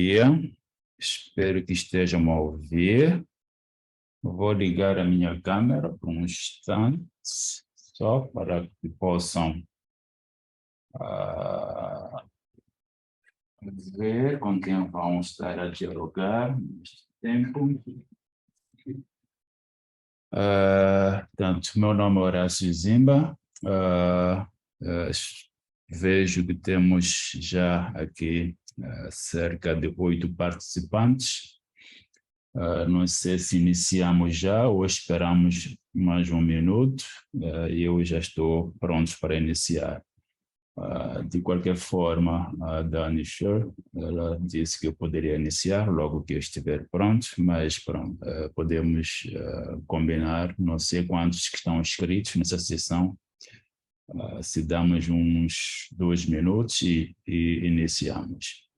dia, espero que estejam a ouvir. Vou ligar a minha câmera por um instante, só para que possam ver com quem vão estar a dialogar neste tempo. Portanto, meu nome é Horácio Zimba. Vejo que temos já aqui cerca de 8 participantes. Não sei se iniciamos já ou esperamos mais um minuto. Eu já estou pronto para iniciar. De qualquer forma, a Dani Scher, ela disse que eu poderia iniciar logo que eu estiver pronto, mas pronto, podemos combinar, não sei quantos que estão inscritos nessa sessão, se damos uns 2 minutos e iniciamos.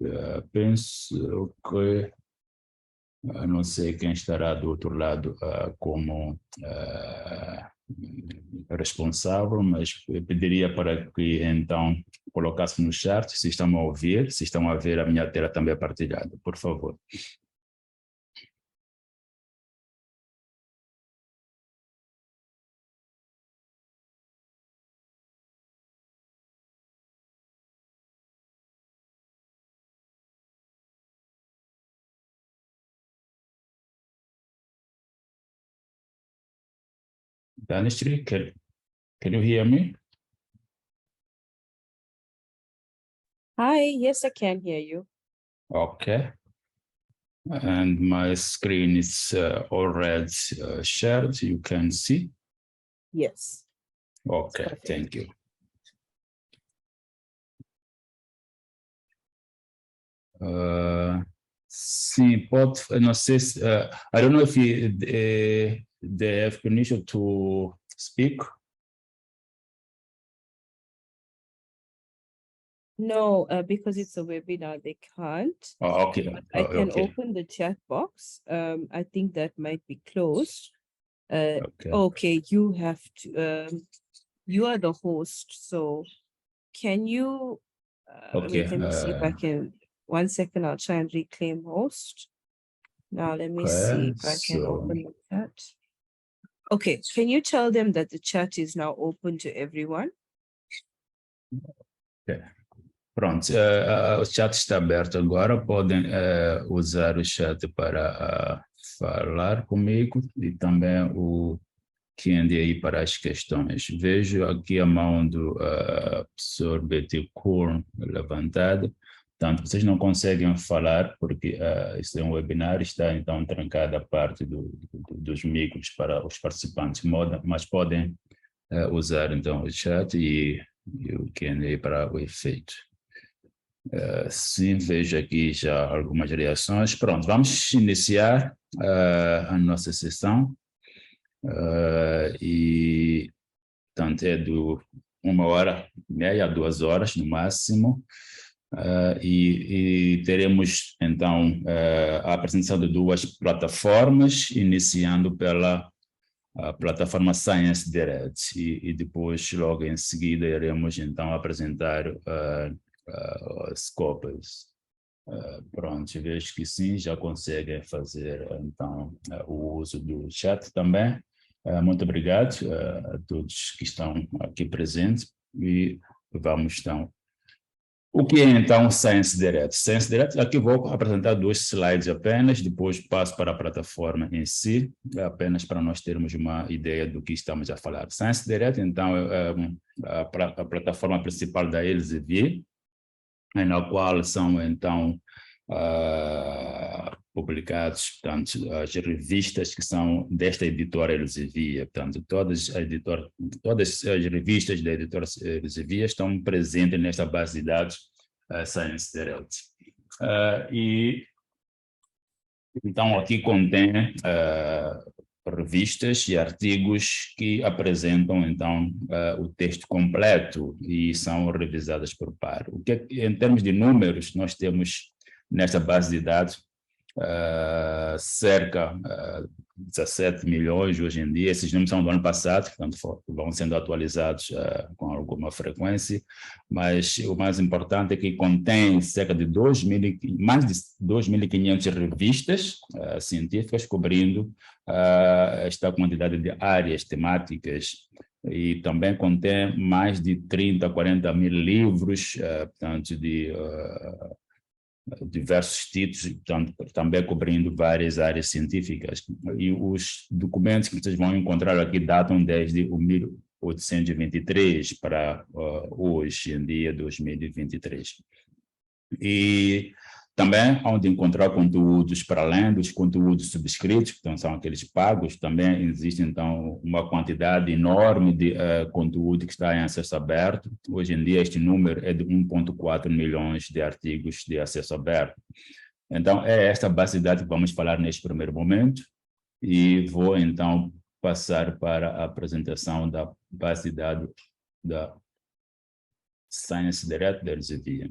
Penso que, não sei quem estará do outro lado como responsável, mas eu pediria para que então colocasse no chat se estão a ouvir, se estão a ver a minha tela também partilhada, por favor. Danistri, can you hear me? Hi, yes, I can hear you. Okay. And my screen is already shared, you can see? Yes. Okay, Perfect. thank you. Sim, pode, não sei se, I don't know if they have permission to speak. No, because it's a webinar, they can't. Oh, okay. But I can Okay. open the chat box. I think that might be closed. Okay. Okay, you have to, you are the host, so can you, Okay. wait, let me see if I can, 1 second, I'll try and reclaim host. Now, let me see if I can open the chat. Okay, can you tell them that the chat is now open to everyone? Okay. Pronto, o chat está aberto agora, podem usar o chat para falar comigo e também o Q&A para as questões. Vejo aqui a mão do professor Betty-Court levantada, portanto, vocês não conseguem falar porque este é um webinar, está então trancada a parte dos micros para os participantes, mas podem usar então o chat e o Q&A para o efeito. Sim, vejo aqui já algumas reações. Pronto, vamos iniciar a nossa sessão. E, portanto, é de 1h30 a 2 horas no máximo. E teremos, então, a apresentação de 2 plataformas, iniciando pela plataforma Science Direct. E depois, logo em seguida, iremos, então, apresentar Scopus. Pronto, vejo que sim, já conseguem fazer então o uso do chat também. Muito obrigado a todos que estão aqui presentes e vamos então. O que é então Science Direct? Science Direct, aqui vou apresentar 2 slides apenas, depois passo para a plataforma em si, apenas para nós termos uma ideia do que estamos a falar. Science Direct, então, é a plataforma principal da Elsevier, na qual são, então, publicados, portanto, as revistas que são desta editora Elsevier. Portanto, todas as revistas da editora Elsevier estão presentes nesta base de dados Science Direct. E, então, aqui contém revistas e artigos que apresentam, então, o texto completo e são revisadas por par. O que, em termos de números, nós temos nesta base de dados cerca de 17 milhões hoje em dia. Esses números são do ano passado, portanto vão sendo atualizados com alguma frequência, mas o mais importante é que contém cerca de mais de 2.500 revistas científicas cobrindo esta quantidade de áreas temáticas, e também contém mais de 30 a 40 mil livros, portanto, de diversos títulos, portanto, também cobrindo várias áreas científicas. E os documentos que vocês vão encontrar aqui datam desde o 1823 para hoje em dia, 2023. E também onde encontrar conteúdos para além dos conteúdos subscritos, que então, são aqueles pagos, também existe então uma quantidade enorme de conteúdo que está em acesso aberto. Hoje em dia este número é de 1,4 milhões de artigos de acesso aberto. Então é esta base de dados que vamos falar neste primeiro momento, e vou então passar para a apresentação da base de dados da ScienceDirect da Elsevier.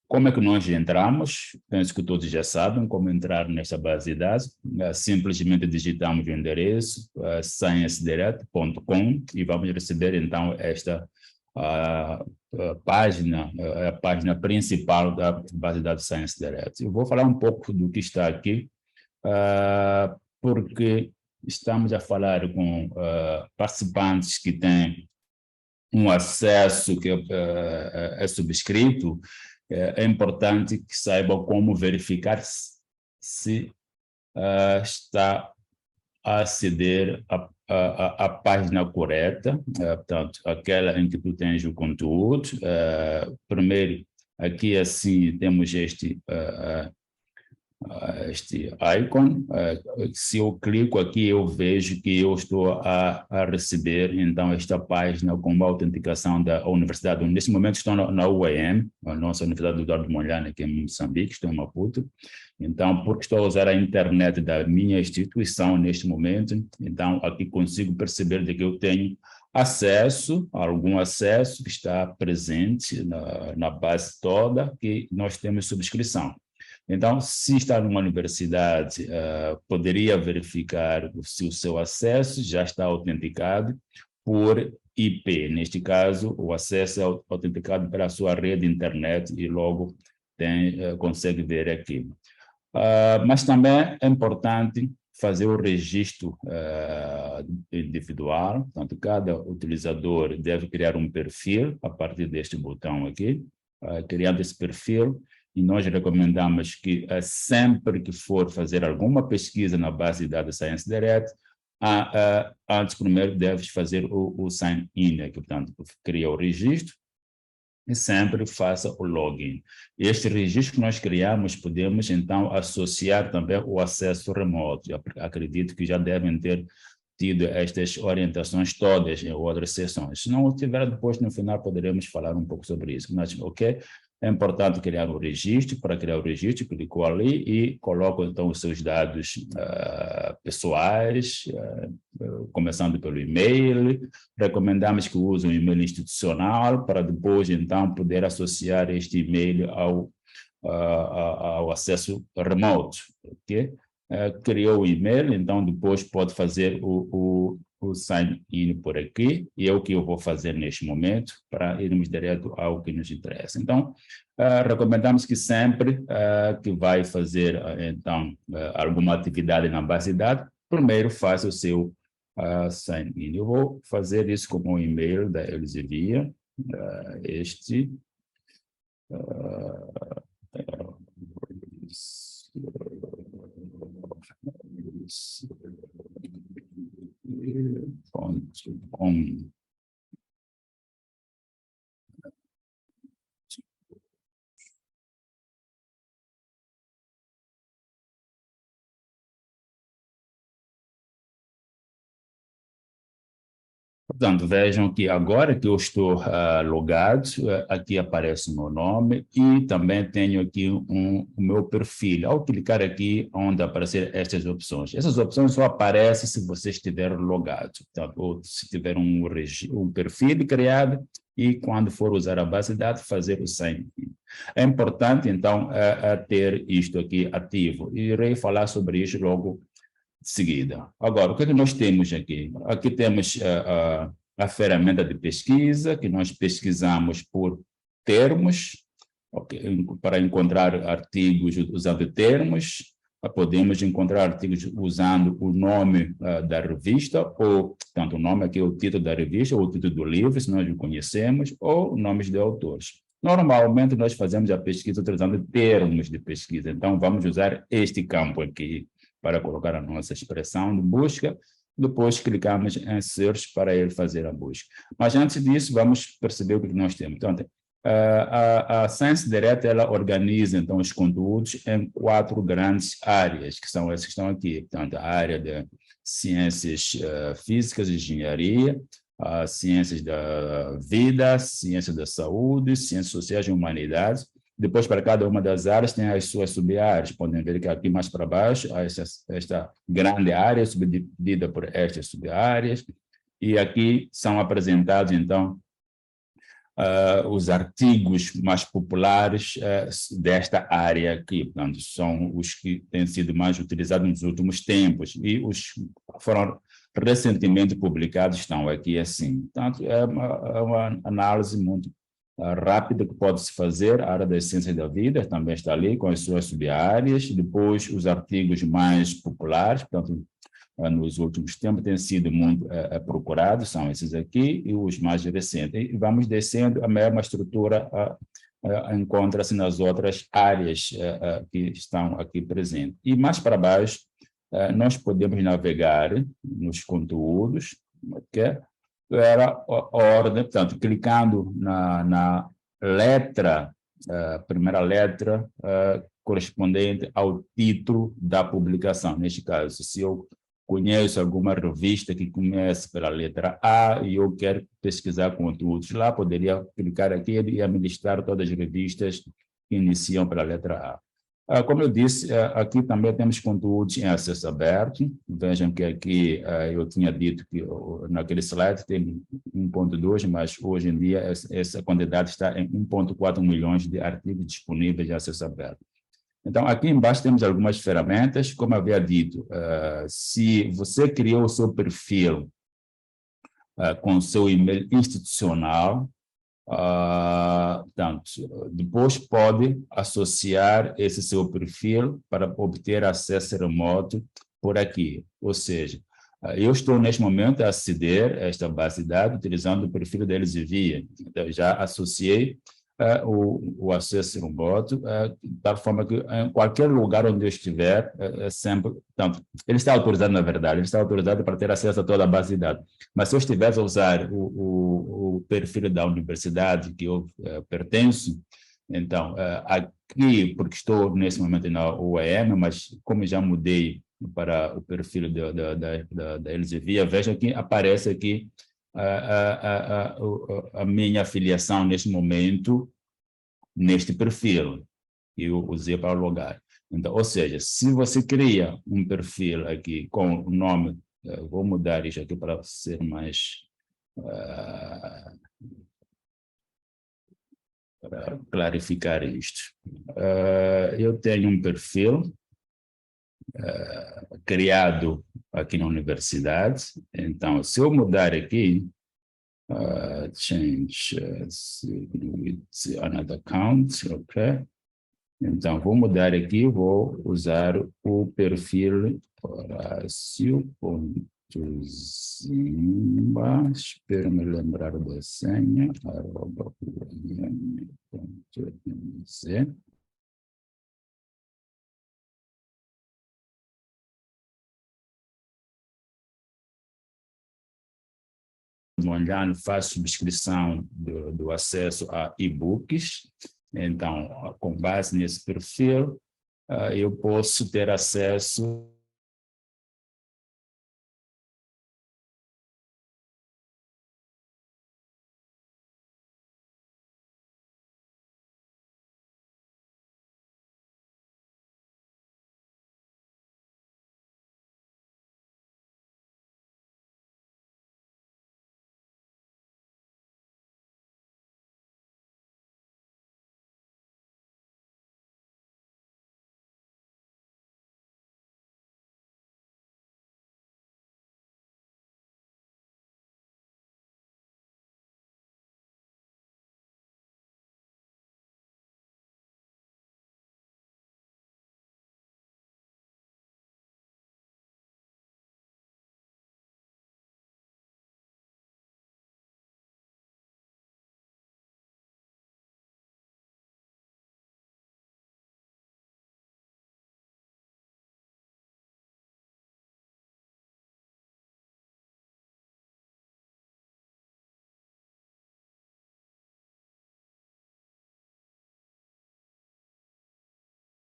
Como é que nós entramos? Penso que todos já sabem como entrar nessa base de dados. Simplesmente digitamos o endereço sciencedirect.com e vamos receber então esta página, a página principal da base de dados ScienceDirect. Eu vou falar um pouco do que está aqui, porque estamos a falar com participantes que têm um acesso que é subscrito. É importante que saibam como verificar se está a aceder à página correta, portanto, aquela em que tu tens o conteúdo. Primeiro, aqui assim temos este icon. Se eu clico aqui, eu vejo que eu estou a receber então esta página com uma autenticação da universidade. Neste momento estou na UEM, a nossa Universidade do Eduardo Mondlane, aqui em Moçambique, estou em Maputo. Então, porque estou a usar a internet da minha instituição neste momento, então aqui consigo perceber de que eu tenho algum acesso que está presente na base toda, que nós temos subscrição. Então, se está numa universidade, poderia verificar se o seu acesso já está autenticado por IP. Neste caso, o acesso é autenticado pela sua rede internet e logo consegue ver aqui. Mas também é importante fazer o registro individual. Portanto, cada utilizador deve criar um perfil a partir deste botão aqui. Criando esse perfil, e nós recomendamos que sempre que for fazer alguma pesquisa na base de dados ScienceDirect, antes primeiro deves fazer o sign-in, que portanto cria o registro e sempre faça o login. Este registro que nós criamos, podemos então associar também o acesso remoto. Eu acredito que já devem ter tido estas orientações todas em outras sessões. Se não tiver, depois no final poderemos falar um pouco sobre isso. Mas, ok? É importante criar um registro. Para criar o registro, clicou ali e coloca então os seus dados pessoais, começando pelo e-mail. Recomendamos que use um e-mail institucional para depois então poder associar este e-mail ao acesso remoto, ok? Criou o e-mail, então depois pode fazer o sign-in por aqui, e é o que eu vou fazer neste momento para irmos direto ao que nos interessa. Então, recomendamos que sempre que vai fazer então alguma atividade na base de dados, primeiro faça o seu sign-in. Eu vou fazer isso com o e-mail da Elsevier, .com. Portanto, vejam que agora que eu estou logado, aqui aparece o meu nome e também tenho aqui o meu perfil. Ao clicar aqui, onde aparecer estas opções. Essas opções só aparecem se você estiver logado. Portanto, ou se tiver um perfil criado, e, quando for usar a base de dados, fazer o sign in. É importante, então, ter isto aqui ativo. E irei falar sobre isso logo de seguida. Agora, o que é que nós temos aqui? Aqui temos a ferramenta de pesquisa, que nós pesquisamos por termos, okay, para encontrar artigos usando termos. Podemos encontrar artigos usando o nome da revista, ou, tanto o nome aqui é o título da revista, ou o título do livro, se nós o conhecemos, ou nomes de autores. Normalmente, nós fazemos a pesquisa utilizando termos de pesquisa. Então, vamos usar este campo aqui para colocar a nossa expressão de busca. Depois, clicamos em Search para ele fazer a busca. Mas, antes disso, vamos perceber o que nós temos. Então, a Science Direct, ela organiza, então, os conteúdos em 4 grandes áreas, que são essas que estão aqui. Portanto, a área de ciências físicas, engenharia, ciências da vida, ciências da saúde, ciências sociais e humanidades. Depois, para cada uma das áreas, tem as suas sub-áreas. Podem ver que aqui mais para baixo, esta grande área subdividida por estas sub-áreas. E aqui são apresentados, então, os artigos mais populares desta área aqui. Portanto, são os que têm sido mais utilizados nos últimos tempos, e os que foram recentemente publicados estão aqui assim. Portanto, é uma análise muito rápida que pode-se fazer. A área das ciências da vida também está ali, com as suas sub-áreas. Depois, os artigos mais populares, portanto, nos últimos tempos têm sido muito procurados, são esses aqui, e os mais recentes. E vamos descendo, a mesma estrutura encontra-se nas outras áreas que estão aqui presentes. E mais para baixo, nós podemos navegar nos conteúdos, okay? Era a ordem, portanto, clicando na letra, primeira letra correspondente ao título da publicação. Neste caso, se eu conheço alguma revista que comece pela letra A e eu quero pesquisar conteúdos lá, poderia clicar aqui e ia me listar todas as revistas que iniciam pela letra A. Como eu disse, aqui também temos conteúdos em acesso aberto. Vejam que aqui eu tinha dito que naquele slide tem 1,2, mas hoje em dia essa quantidade está em 1,4 milhões de artigos disponíveis em acesso aberto. Então, aqui embaixo temos algumas ferramentas. Como eu havia dito, se você criou o seu perfil com o seu e-mail institucional, portanto, depois pode associar esse seu perfil para obter acesso remoto por aqui. Ou seja, eu estou neste momento a aceder a esta base de dados utilizando o perfil da Elsevier. Então, já associei o acesso remoto, de tal forma que em qualquer lugar onde eu estiver, sempre, portanto, ele está autorizado, na verdade, ele está autorizado para ter acesso a toda a base de dados. Mas se eu estivesse a usar o perfil da universidade que eu pertenço, então, aqui, porque estou nesse momento na UEM, mas como já mudei para o perfil da Elsevier, veja que aparece aqui a minha afiliação neste momento, neste perfil que eu usei para logar. Então, ou seja, se você cria um perfil aqui com o nome, vou mudar isso aqui para ser mais para clarificar isto. Eu tenho um perfil criado aqui na universidade. Então, se eu mudar aqui, change with another account, ok? Então, vou mudar aqui, vou usar o perfil Horácio.Zimba, espero me lembrar da senha, @UEM.mz. Online faz subscrição do acesso a e-books. Então, com base nesse perfil, eu posso ter acesso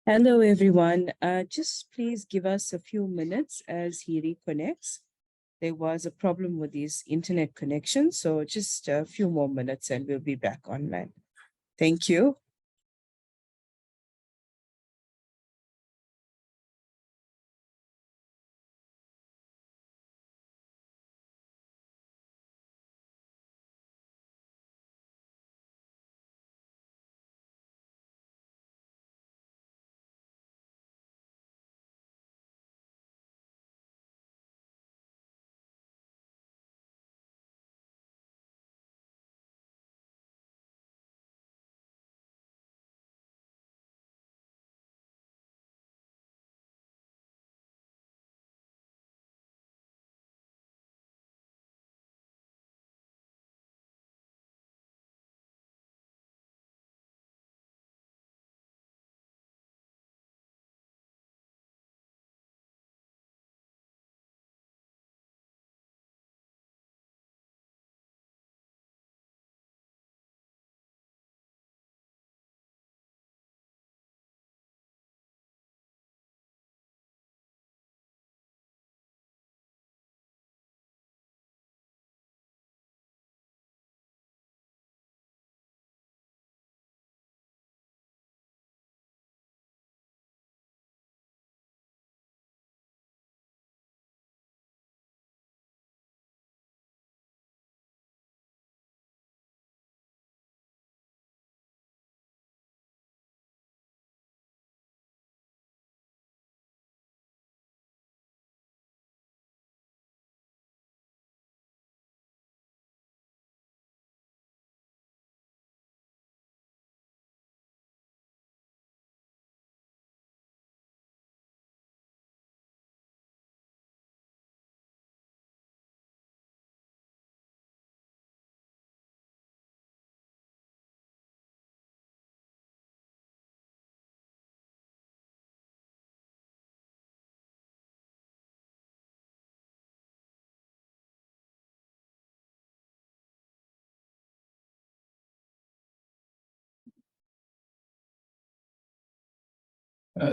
Hello, everyone. Just please give us a few minutes as he reconnects. There was a problem with his internet connection, so just a few more minutes and we'll be back online. Thank you.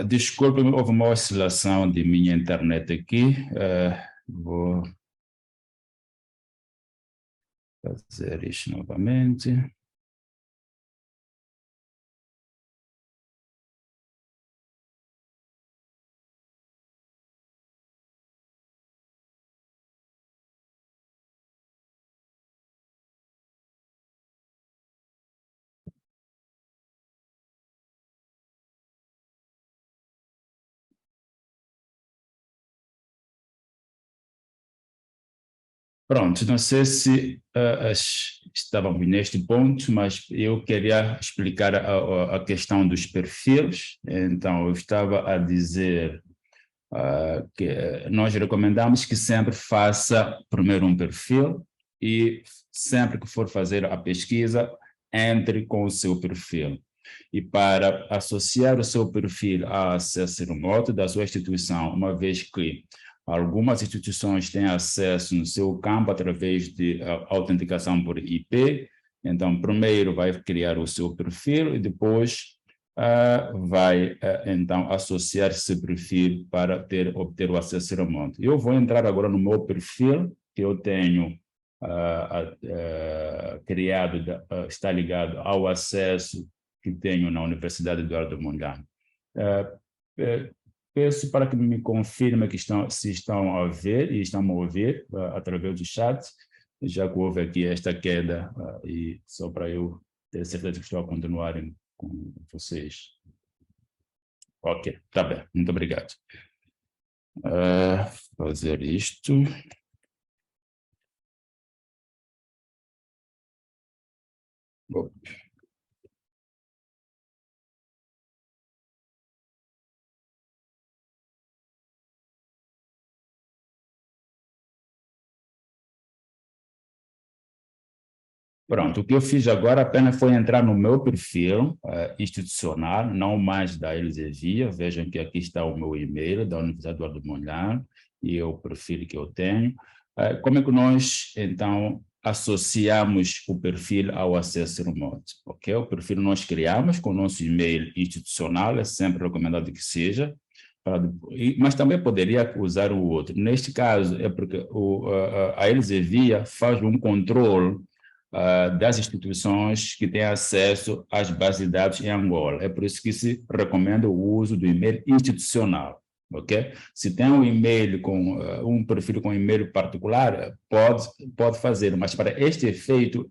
Desculpe-me, houve uma oscilação de minha internet aqui. Vou fazer isto novamente. Pronto, não sei se estávamos neste ponto, mas eu queria explicar a questão dos perfis. Então, eu estava a dizer que nós recomendamos que sempre faça primeiro um perfil e sempre que for fazer a pesquisa, entre com o seu perfil. E para associar o seu perfil a acesso remoto da sua instituição, uma vez que algumas instituições têm acesso no seu campo através de autenticação por IP, então primeiro vai criar o seu perfil e depois vai então associar esse perfil para obter o acesso remoto. Eu vou entrar agora no meu perfil que eu tenho criado, está ligado ao acesso que tenho na Universidade Eduardo Mondlane. Peço para que me confirme que se estão a ver e estão a ouvir através do chat, já que houve aqui esta queda, e só para eu ter certeza que estou a continuar com vocês. Ok, tá bem, muito obrigado. Fazer isto. Bom. Pronto, o que eu fiz agora apenas foi entrar no meu perfil institucional, não mais da Elsevier. Vejam que aqui está o meu e-mail da Universidade Eduardo Mondlane e o perfil que eu tenho. Como é que nós, então, associamos o perfil ao acesso remoto, ok? O perfil nós criamos com o nosso e-mail institucional, é sempre recomendado que seja, mas também poderia usar o outro. Neste caso, é porque a Elsevier faz um controle das instituições que têm acesso às bases de dados em Angola. É por isso que se recomenda o uso do e-mail institucional. Ok? Se tem um e-mail com um perfil com e-mail particular, pode fazer, mas para este efeito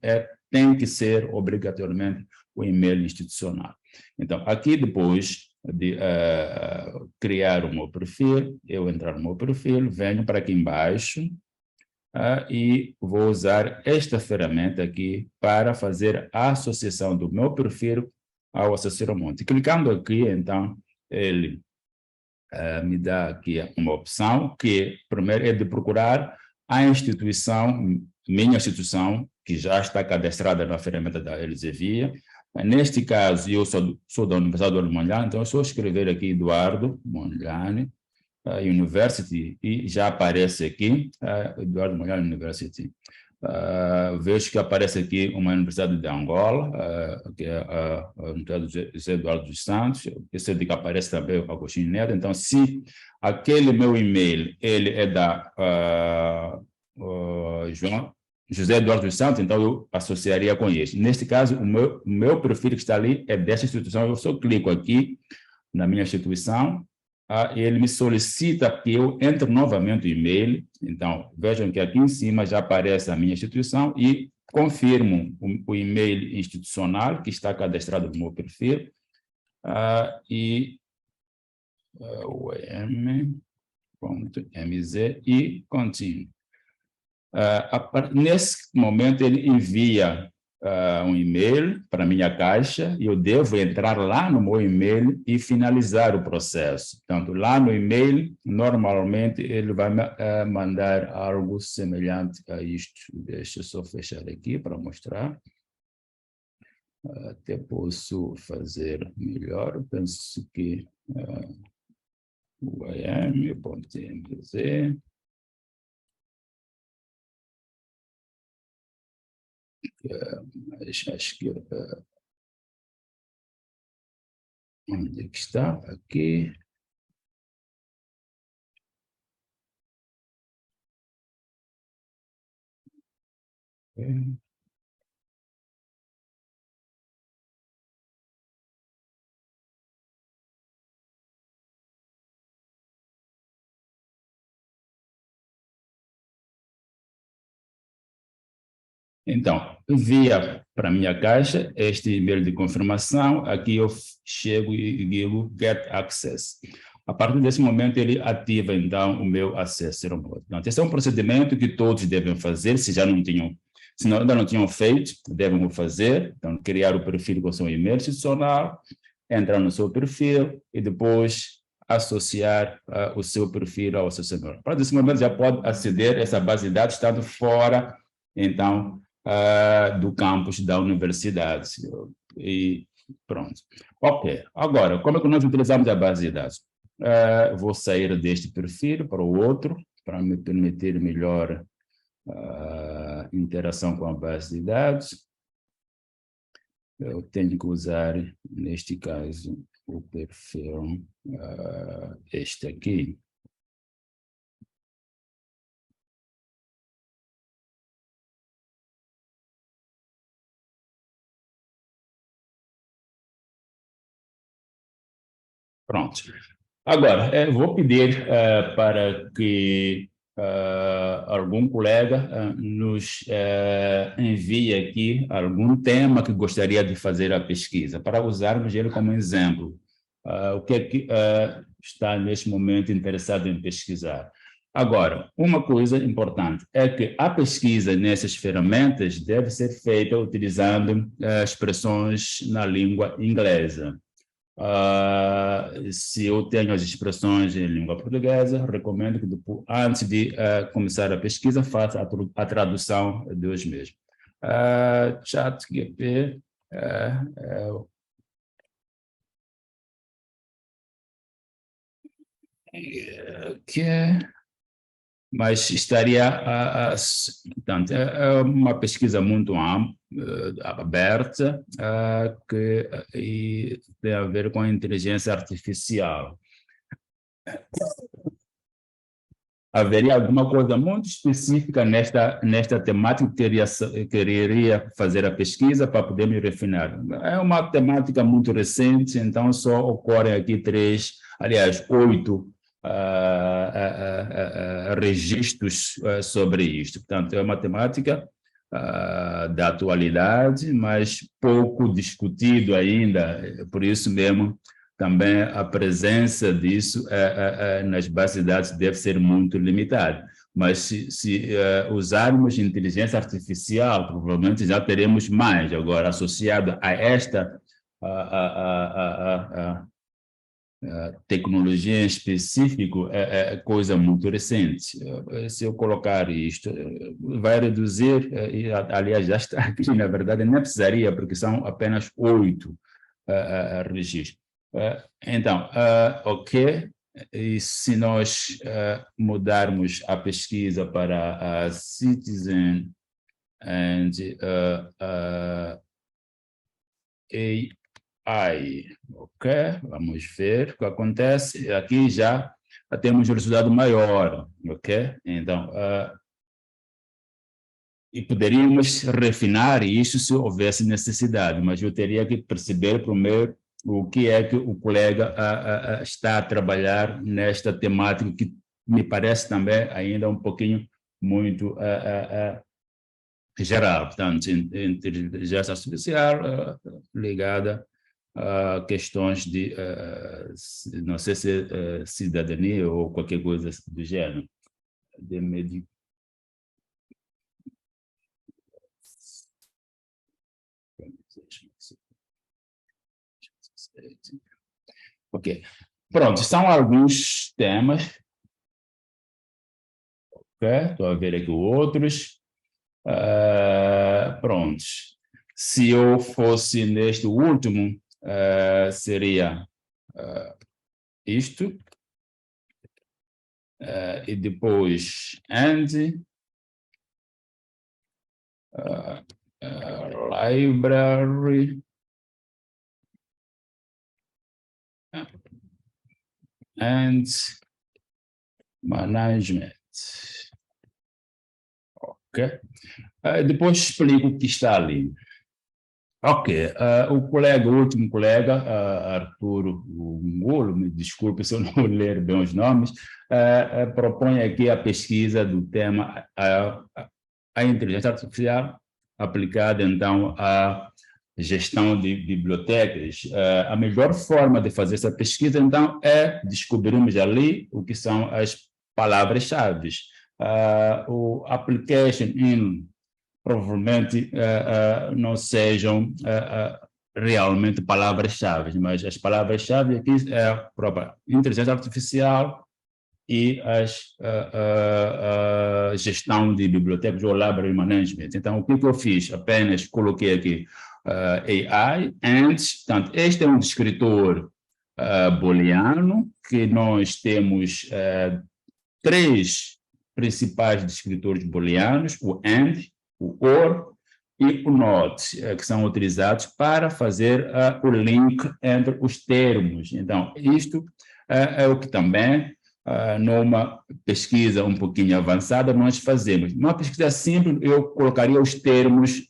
tem que ser obrigatoriamente o e-mail institucional. Então, aqui depois de criar o meu perfil, eu entrar no meu perfil, venho para aqui embaixo e vou usar esta ferramenta aqui para fazer a associação do meu perfil ao Acessório Monte. Clicando aqui, então, ele me dá aqui uma opção que, primeiro, é de procurar a instituição, minha instituição, que já está cadastrada na ferramenta da Elsevier. Neste caso, eu sou da Universidade do Mondlane, então é só escrever aqui Eduardo Mondlane University e já aparece aqui, Eduardo Mondlane University. Vejo que aparece aqui uma Universidade de Angola, que é a Universidade José Eduardo dos Santos, esse que aparece também o Agostinho Neto. Então, se aquele meu e-mail ele é da José Eduardo dos Santos, então eu associaria com este. Neste caso, o meu perfil que está ali é dessa instituição, eu só clico aqui na minha instituição, ele me solicita que eu entre novamente o e-mail. Então, vejam que aqui em cima já aparece a minha instituição e confirmo o e-mail institucional que está cadastrado no meu perfil OEM.mz e continuo. Nesse momento, ele envia um e-mail para a minha caixa e eu devo entrar lá no meu e-mail e finalizar o processo. Portanto, lá no e-mail, normalmente, ele vai mandar algo semelhante a isto. Deixa eu só fechar aqui para mostrar. Até posso fazer melhor. Eu penso que o IM.mz. Acho que onde é que está? Aqui. Então, envia para a minha caixa este e-mail de confirmação, aqui eu chego e digo Get Access. A partir desse momento, ele ativa, então, o meu acesso remoto. Então, esse é um procedimento que todos devem fazer, se ainda não tinham feito, devem fazer. Então, criar o perfil com o seu e-mail institucional, entrar no seu perfil e depois associar o seu perfil ao associador. A partir desse momento, já pode aceder a essa base de dados, estando fora, então, do campus da universidade. E pronto. Ok. Agora, como é que nós utilizamos a base de dados? Vou sair deste perfil para o outro, para me permitir melhor interação com a base de dados. Eu tenho que usar, neste caso, o perfil, este aqui. Pronto. Agora, vou pedir para que algum colega nos envie aqui algum tema que gostaria de fazer a pesquisa, para usarmos ele como exemplo. O que é que está, neste momento, interessado em pesquisar? Agora, uma coisa importante é que a pesquisa nessas ferramentas deve ser feita utilizando expressões na língua inglesa. Se eu tenho as expressões em língua portuguesa, recomendo que depois, antes de começar a pesquisa, faça a tradução dos mesmos. ChatGPT que mas estaria, portanto, é uma pesquisa muito aberta, e tem a ver com a inteligência artificial. Haveria alguma coisa muito específica nesta temática que quereria fazer a pesquisa para poder me refinar? É uma temática muito recente, então só ocorrem aqui 8 registros sobre isto. Portanto, é uma temática da atualidade, mas pouco discutido ainda, por isso mesmo também a presença disso nas bases de dados deve ser muito limitada. Mas se usarmos inteligência artificial, provavelmente já teremos mais. Agora, associado a esta tecnologia em específico, é coisa muito recente. Se eu colocar isto, vai reduzir, aliás, já está aqui, na verdade, nem precisaria, porque são apenas 8 registros. Então, ok, e se nós mudarmos a pesquisa para a Citizen and AI, ok, vamos ver o que acontece. Aqui já temos um resultado maior, ok? Então, e poderíamos refinar isso se houvesse necessidade, mas eu teria que perceber primeiro o que é que o colega está a trabalhar nesta temática, que me parece também ainda um pouquinho muito geral. Portanto, inteligência artificial ligada a questões de, não sei se cidadania ou qualquer coisa do gênero, de meio. Ok. Pronto, são alguns temas. Ok, estou a ver aqui outros. Prontos. Se eu fosse neste último, seria isto. E depois, library, and management. Ok? Depois explico o que está ali. Ok, o último colega, Arturo Ngolo, me desculpe se eu não ler bem os nomes, propõe aqui a pesquisa do tema a inteligência artificial aplicada, então, à gestão de bibliotecas. A melhor forma de fazer essa pesquisa, então, é descobrirmos ali o que são as palavras-chave. O application in provavelmente não sejam realmente palavras-chave, mas as palavras-chave aqui é a própria inteligência artificial e a gestão de bibliotecas ou library management. Então, o que eu fiz? Apenas coloquei aqui AI, and, portanto, este é um descritor booleano, que nós temos 3 principais descritores booleanos, o AND, o OR e o NOT, que são utilizados para fazer o link entre os termos. Então, isto é o que também, numa pesquisa um pouquinho avançada, nós fazemos. Numa pesquisa simples, eu colocaria os termos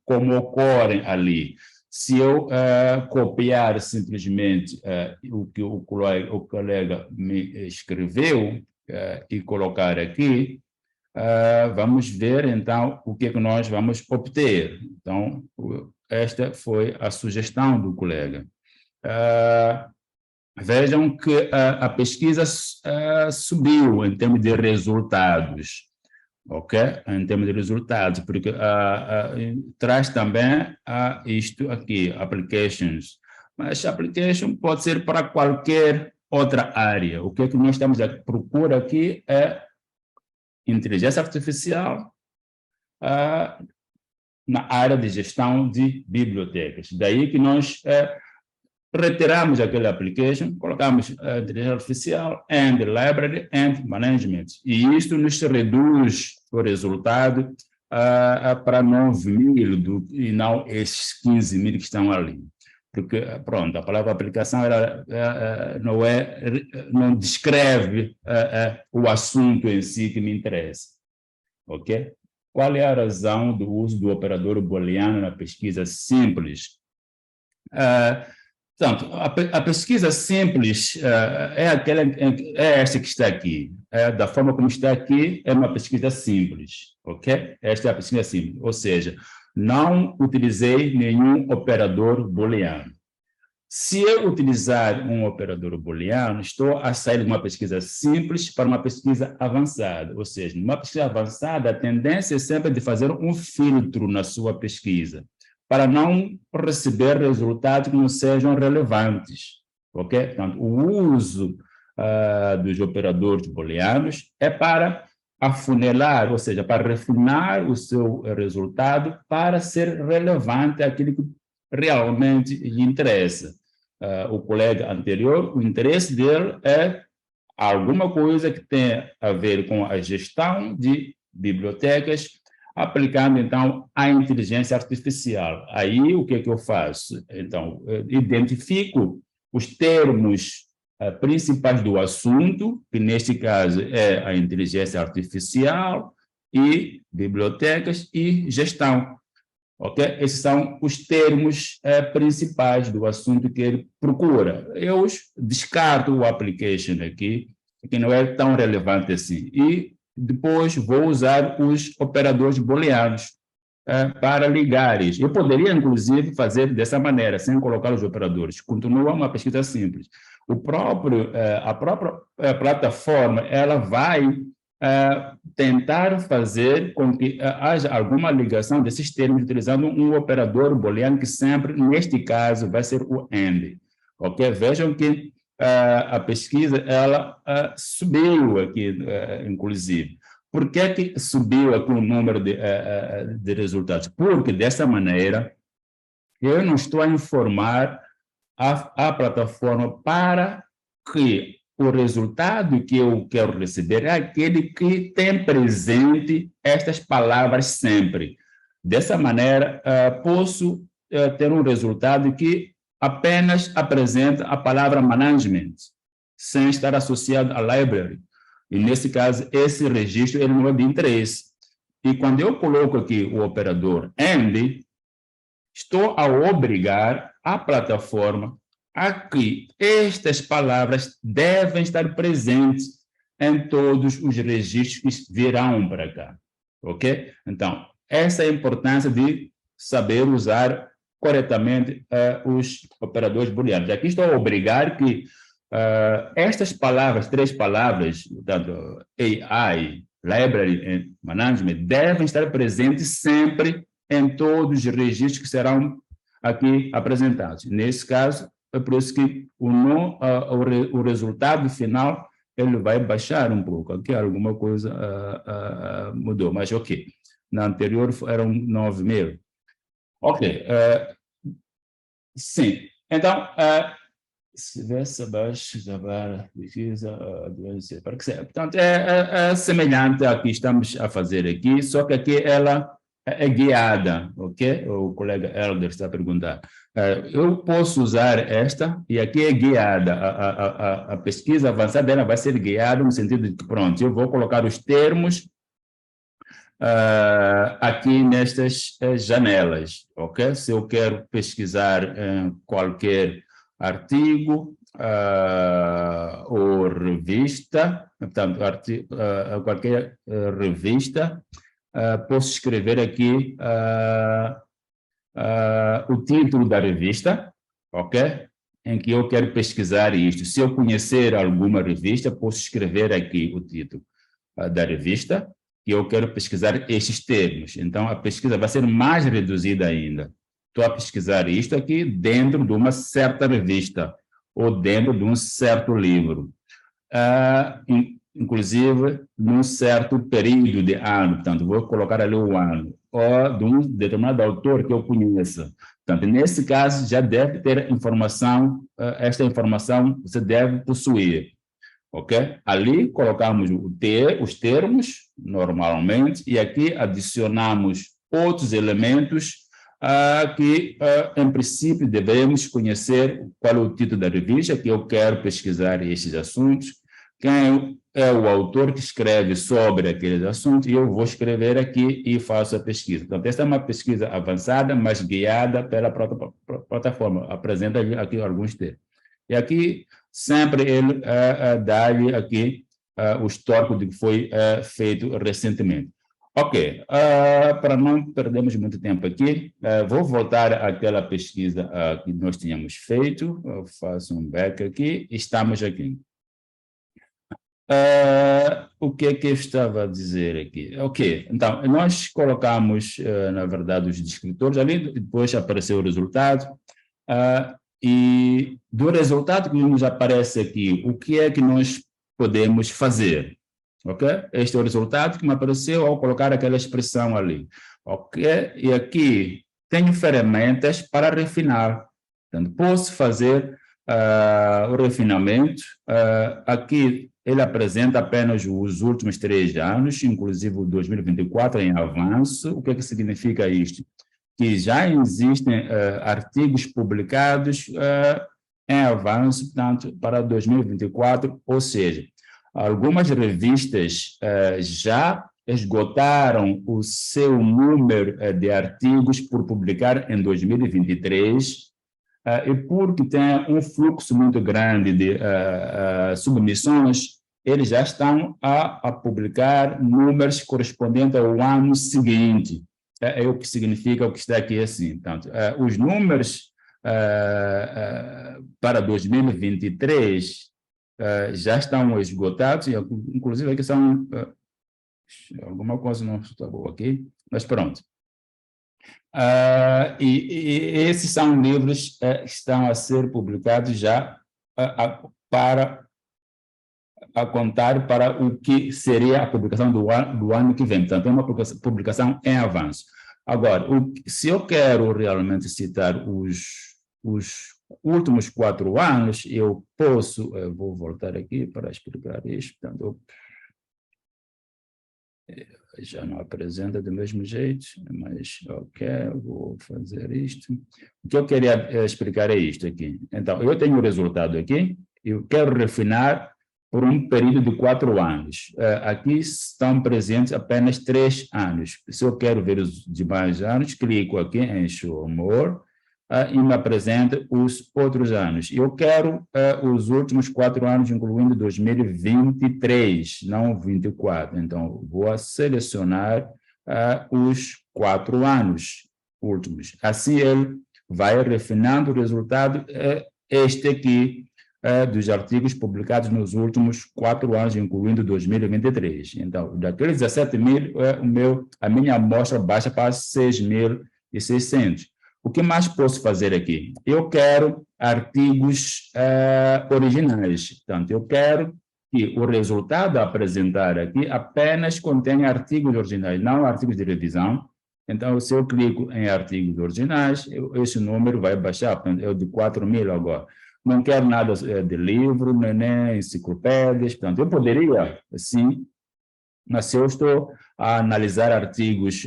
como ocorrem ali. Se eu copiar simplesmente o que o colega me escreveu e colocar aqui, vamos ver, então, o que nós vamos obter. Então, esta foi a sugestão do colega. Vejam que a pesquisa subiu em termos de resultados, ok? Em termos de resultados, porque traz também isto aqui, applications. Mas application pode ser para qualquer outra área. O que nós estamos à procura aqui é inteligência artificial na área de gestão de bibliotecas. Daí que nós retiramos aquele application, colocamos inteligência artificial and library and management. E isto nos reduz o resultado para 9.000 e não esses 15.000 que estão ali. Porque, pronto, a palavra aplicação não descreve o assunto em si que me interessa. Ok? Qual é a razão do uso do operador booleano na pesquisa simples? Portanto, a pesquisa simples é esta que está aqui. Da forma como está aqui, é uma pesquisa simples, ok? Esta é a pesquisa simples, ou seja, não utilizei nenhum operador booleano. Se eu utilizar um operador booleano, estou a sair de uma pesquisa simples para uma pesquisa avançada, ou seja, numa pesquisa avançada, a tendência é sempre de fazer um filtro na sua pesquisa, para não receber resultados que não sejam relevantes, ok? Portanto, o uso dos operadores booleanos é para afunilar, ou seja, para refinar o seu resultado para ser relevante àquilo que realmente lhe interessa. O colega anterior, o interesse dele é alguma coisa que tenha a ver com a gestão de bibliotecas, aplicando, então, a inteligência artificial. Aí, o que é que eu faço? Então, identifico os termos principais do assunto, que neste caso é a inteligência artificial e bibliotecas e gestão. Ok? Esses são os termos principais do assunto que ele procura. Eu descarto o application aqui, que não é tão relevante assim, e depois vou usar os operadores booleanos para ligar isso. Eu poderia, inclusive, fazer dessa maneira, sem colocar os operadores. Continua uma pesquisa simples. A própria plataforma, ela vai tentar fazer com que haja alguma ligação desses termos utilizando um operador booleano que sempre, neste caso, vai ser o AND. Ok? Vejam que a pesquisa ela subiu aqui, inclusive. Por que subiu aqui o número de resultados? Porque, dessa maneira, eu não estou a informar a plataforma para que o resultado que eu quero receber é aquele que tem presente estas palavras sempre. Dessa maneira, posso ter um resultado que apenas apresenta a palavra management, sem estar associado à library. E, nesse caso, esse registro ele não é de interesse. E quando eu coloco aqui o operador AND, estou a obrigar a plataforma a que estas palavras devem estar presentes em todos os registros que virão para cá, ok? Então, essa é a importância de saber usar corretamente os operadores booleanos. Aqui estou a obrigar que estas palavras, 3 palavras, portanto, AI, Library e Management, devem estar presentes sempre em todos os registros que serão aqui apresentados. Nesse caso, é por isso que o resultado final ele vai baixar um pouco. Aqui alguma coisa mudou, mas ok. Na anterior eram 9.000. Ok. Sim. Então, se tivesse abaixo da barra de pesquisa, portanto, é semelhante ao que estamos a fazer aqui, só que aqui ela é guiada, ok? O colega Helder está a perguntar. Eu posso usar esta, e aqui é guiada. A pesquisa avançada dela vai ser guiada no sentido de que, pronto, eu vou colocar os termos aqui nestas janelas, ok? Se eu quero pesquisar qualquer artigo ou revista, portanto, qualquer revista, posso escrever aqui o título da revista, ok? Em que eu quero pesquisar isto. Se eu conhecer alguma revista, posso escrever aqui o título da revista, que eu quero pesquisar estes termos. Então, a pesquisa vai ser mais reduzida ainda. Estou a pesquisar isto aqui dentro de uma certa revista ou dentro de um certo livro. inclusive, num certo período de ano, portanto, vou colocar ali o ano, ou de um determinado autor que eu conheça. Portanto, nesse caso, já deve ter informação, esta informação você deve possuir, ok? Ali colocamos os termos, normalmente, e aqui adicionamos outros elementos que, em princípio, devemos conhecer qual é o título da revista, que eu quero pesquisar estes assuntos, quem é o autor que escreve sobre aqueles assuntos, e eu vou escrever aqui e faço a pesquisa. Então, esta é uma pesquisa avançada, mas guiada pela plataforma. Apresenta aqui alguns termos. E aqui, sempre ele dá-lhe aqui o histórico de que foi feito recentemente. Ok, para não perdermos muito tempo aqui, vou voltar àquela pesquisa que nós tínhamos feito. Eu faço um back aqui, estamos aqui. O que é que eu estava a dizer aqui? Ok, então, nós colocamos, na verdade, os descritores ali, depois apareceu o resultado, e do resultado que nos aparece aqui, o que é que nós podemos fazer? Ok? Este é o resultado que me apareceu ao colocar aquela expressão ali. Ok? E aqui tenho ferramentas para refinar. Portanto, posso fazer o refinamento. Aqui ele apresenta apenas os últimos 3 anos, inclusive o 2024 em avanço. O que é que significa isto? Que já existem artigos publicados em avanço, portanto, para 2024, ou seja, algumas revistas já esgotaram o seu número de artigos por publicar em 2023, e porque tem um fluxo muito grande de submissões, eles já estão a publicar números correspondentes ao ano seguinte. É o que significa o que está aqui assim. Portanto, os números para 2023 já estão esgotados, e inclusive aqui são alguma coisa não está boa aqui, mas pronto. E esses são livros que estão a ser publicados já para contar para o que seria a publicação do ano que vem. Portanto, é uma publicação em avanço. Agora, se eu quero realmente citar os últimos 4 anos, eu posso, vou voltar aqui para explicar isto, portanto, já não apresenta do mesmo jeito, mas ok, vou fazer isto. O que eu queria explicar é isto aqui. Então, eu tenho o resultado aqui, eu quero refinar por um período de 4 anos. Aqui estão presentes apenas 3 anos. Se eu quero ver os demais anos, clico aqui em Show More e me apresenta os outros anos. Eu quero os últimos 4 anos, incluindo 2023, não 24. Então, vou selecionar os 4 anos últimos. Assim, ele vai refinando o resultado. Este aqui, dos artigos publicados nos últimos 4 anos, incluindo 2023. Então, daqueles 17.000, a minha amostra baixa para 6.600. O que mais posso fazer aqui? Eu quero artigos originais. Portanto, eu quero que o resultado a apresentar aqui apenas contenha artigos originais, não artigos de revisão. Então, se eu clico em artigos originais, esse número vai baixar. Portanto, é o de 4.000 agora. Não quero nada de livro, nem enciclopédias. Portanto, eu poderia, sim, mas se eu estou a analisar artigos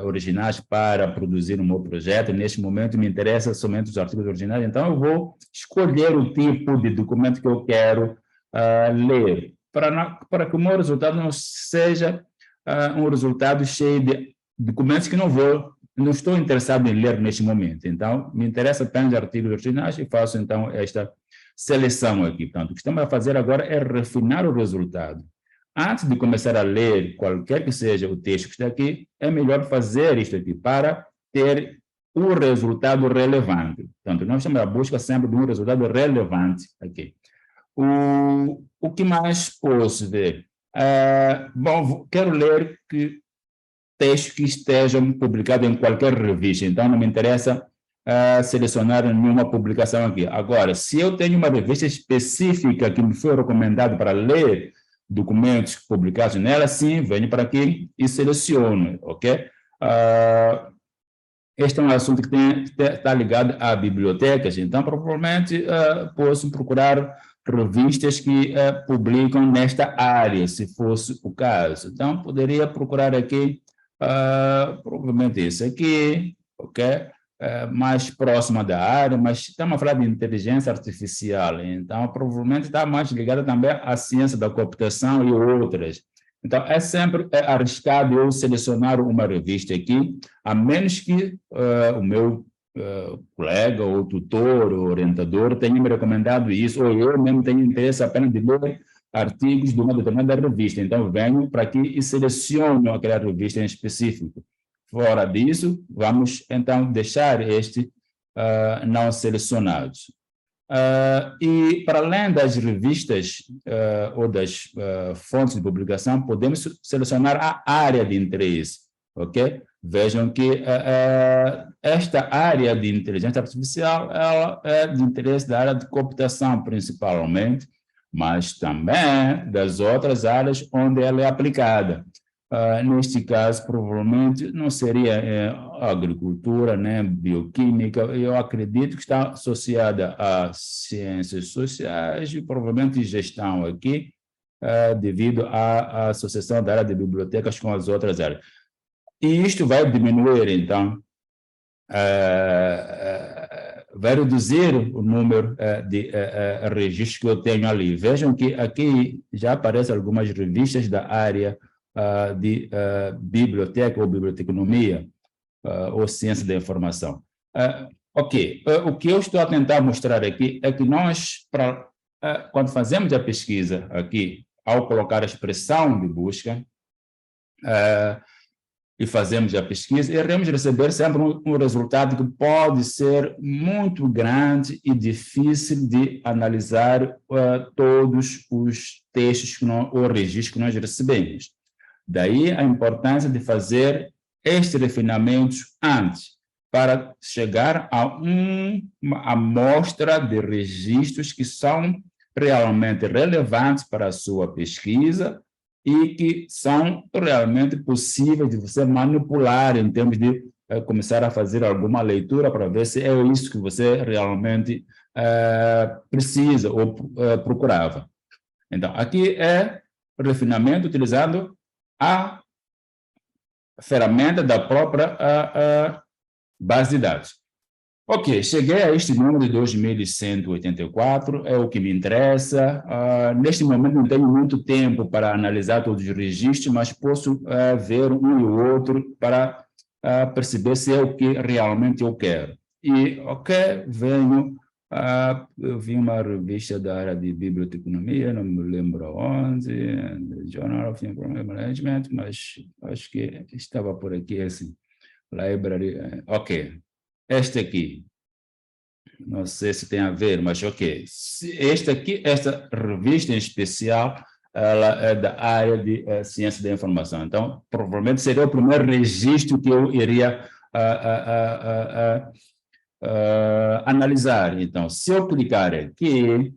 originais para produzir um meu projeto, neste momento me interessa somente os artigos originais, então eu vou escolher o tipo de documento que eu quero ler, para que o meu resultado não seja um resultado cheio de documentos que não estou interessado em ler neste momento. Então, me interessa apenas artigos originais e faço, então, esta seleção aqui. Portanto, o que estamos a fazer agora é refinar o resultado. Antes de começar a ler qualquer que seja o texto que está aqui, é melhor fazer isto aqui para ter um resultado relevante. Portanto, nós estamos à busca sempre de um resultado relevante aqui. O que mais posso ver? Bom, quero ler textos que estejam publicados em qualquer revista, então não me interessa selecionar nenhuma publicação aqui. Agora, se eu tenho uma revista específica que me foi recomendada para ler documentos publicados nela, sim, venho para aqui e seleciono, ok? Este é um assunto que está ligado a bibliotecas, então provavelmente posso procurar revistas que publicam nesta área, se fosse o caso. Então, poderia procurar aqui, provavelmente esse aqui, ok? Mais próxima da área, mas estamos a falar de inteligência artificial, então provavelmente está mais ligada também à ciência da computação e outras. Então, é sempre arriscado eu selecionar uma revista aqui, a menos que o meu colega, ou tutor, ou orientador tenha me recomendado isso, ou eu mesmo tenho interesse apenas de ler artigos de uma determinada revista. Então, venho para aqui e seleciono aquela revista em específico. Fora disso, vamos então deixar este não selecionados. E para além das revistas ou das fontes de publicação, podemos selecionar a área de interesse, ok? Vejam que esta área de inteligência artificial ela é de interesse da área de computação, principalmente, mas também das outras áreas onde ela é aplicada. Neste caso, provavelmente não seria agricultura, né, bioquímica, eu acredito que está associada a ciências sociais e provavelmente gestão aqui, devido à associação da área de bibliotecas com as outras áreas. E isto vai diminuir, então, vai reduzir o número de registros que eu tenho ali. Vejam que aqui já aparecem algumas revistas da área de biblioteca ou biblioteconomia ou ciência da informação. Ok, o que eu estou a tentar mostrar aqui é que nós, quando fazemos a pesquisa aqui, ao colocar a expressão de busca e fazemos a pesquisa, iremos receber sempre um resultado que pode ser muito grande e difícil de analisar todos os textos ou registros que nós recebemos. Daí a importância de fazer estes refinamentos antes, para chegar a uma amostra de registros que são realmente relevantes para a sua pesquisa e que são realmente possíveis de você manipular em termos de começar a fazer alguma leitura para ver se é isso que você realmente precisa ou procurava. Então, aqui é refinamento utilizando a ferramenta da própria base de dados. Ok, cheguei a este número de 2.184, é o que me interessa. Neste momento não tenho muito tempo para analisar todos os registros, mas posso ver um e o outro para perceber se é o que realmente eu quero. E, ok, eu vi uma revista da área de biblioteconomia, não me lembro onde, Journal of Information Management, mas acho que estava por aqui, assim, library, ok. Este aqui, não sei se tem a ver, mas ok. Esta revista em especial, ela é da área de ciência da informação. Então, provavelmente seria o primeiro registro que eu iria analisar. Então, se eu clicar aqui,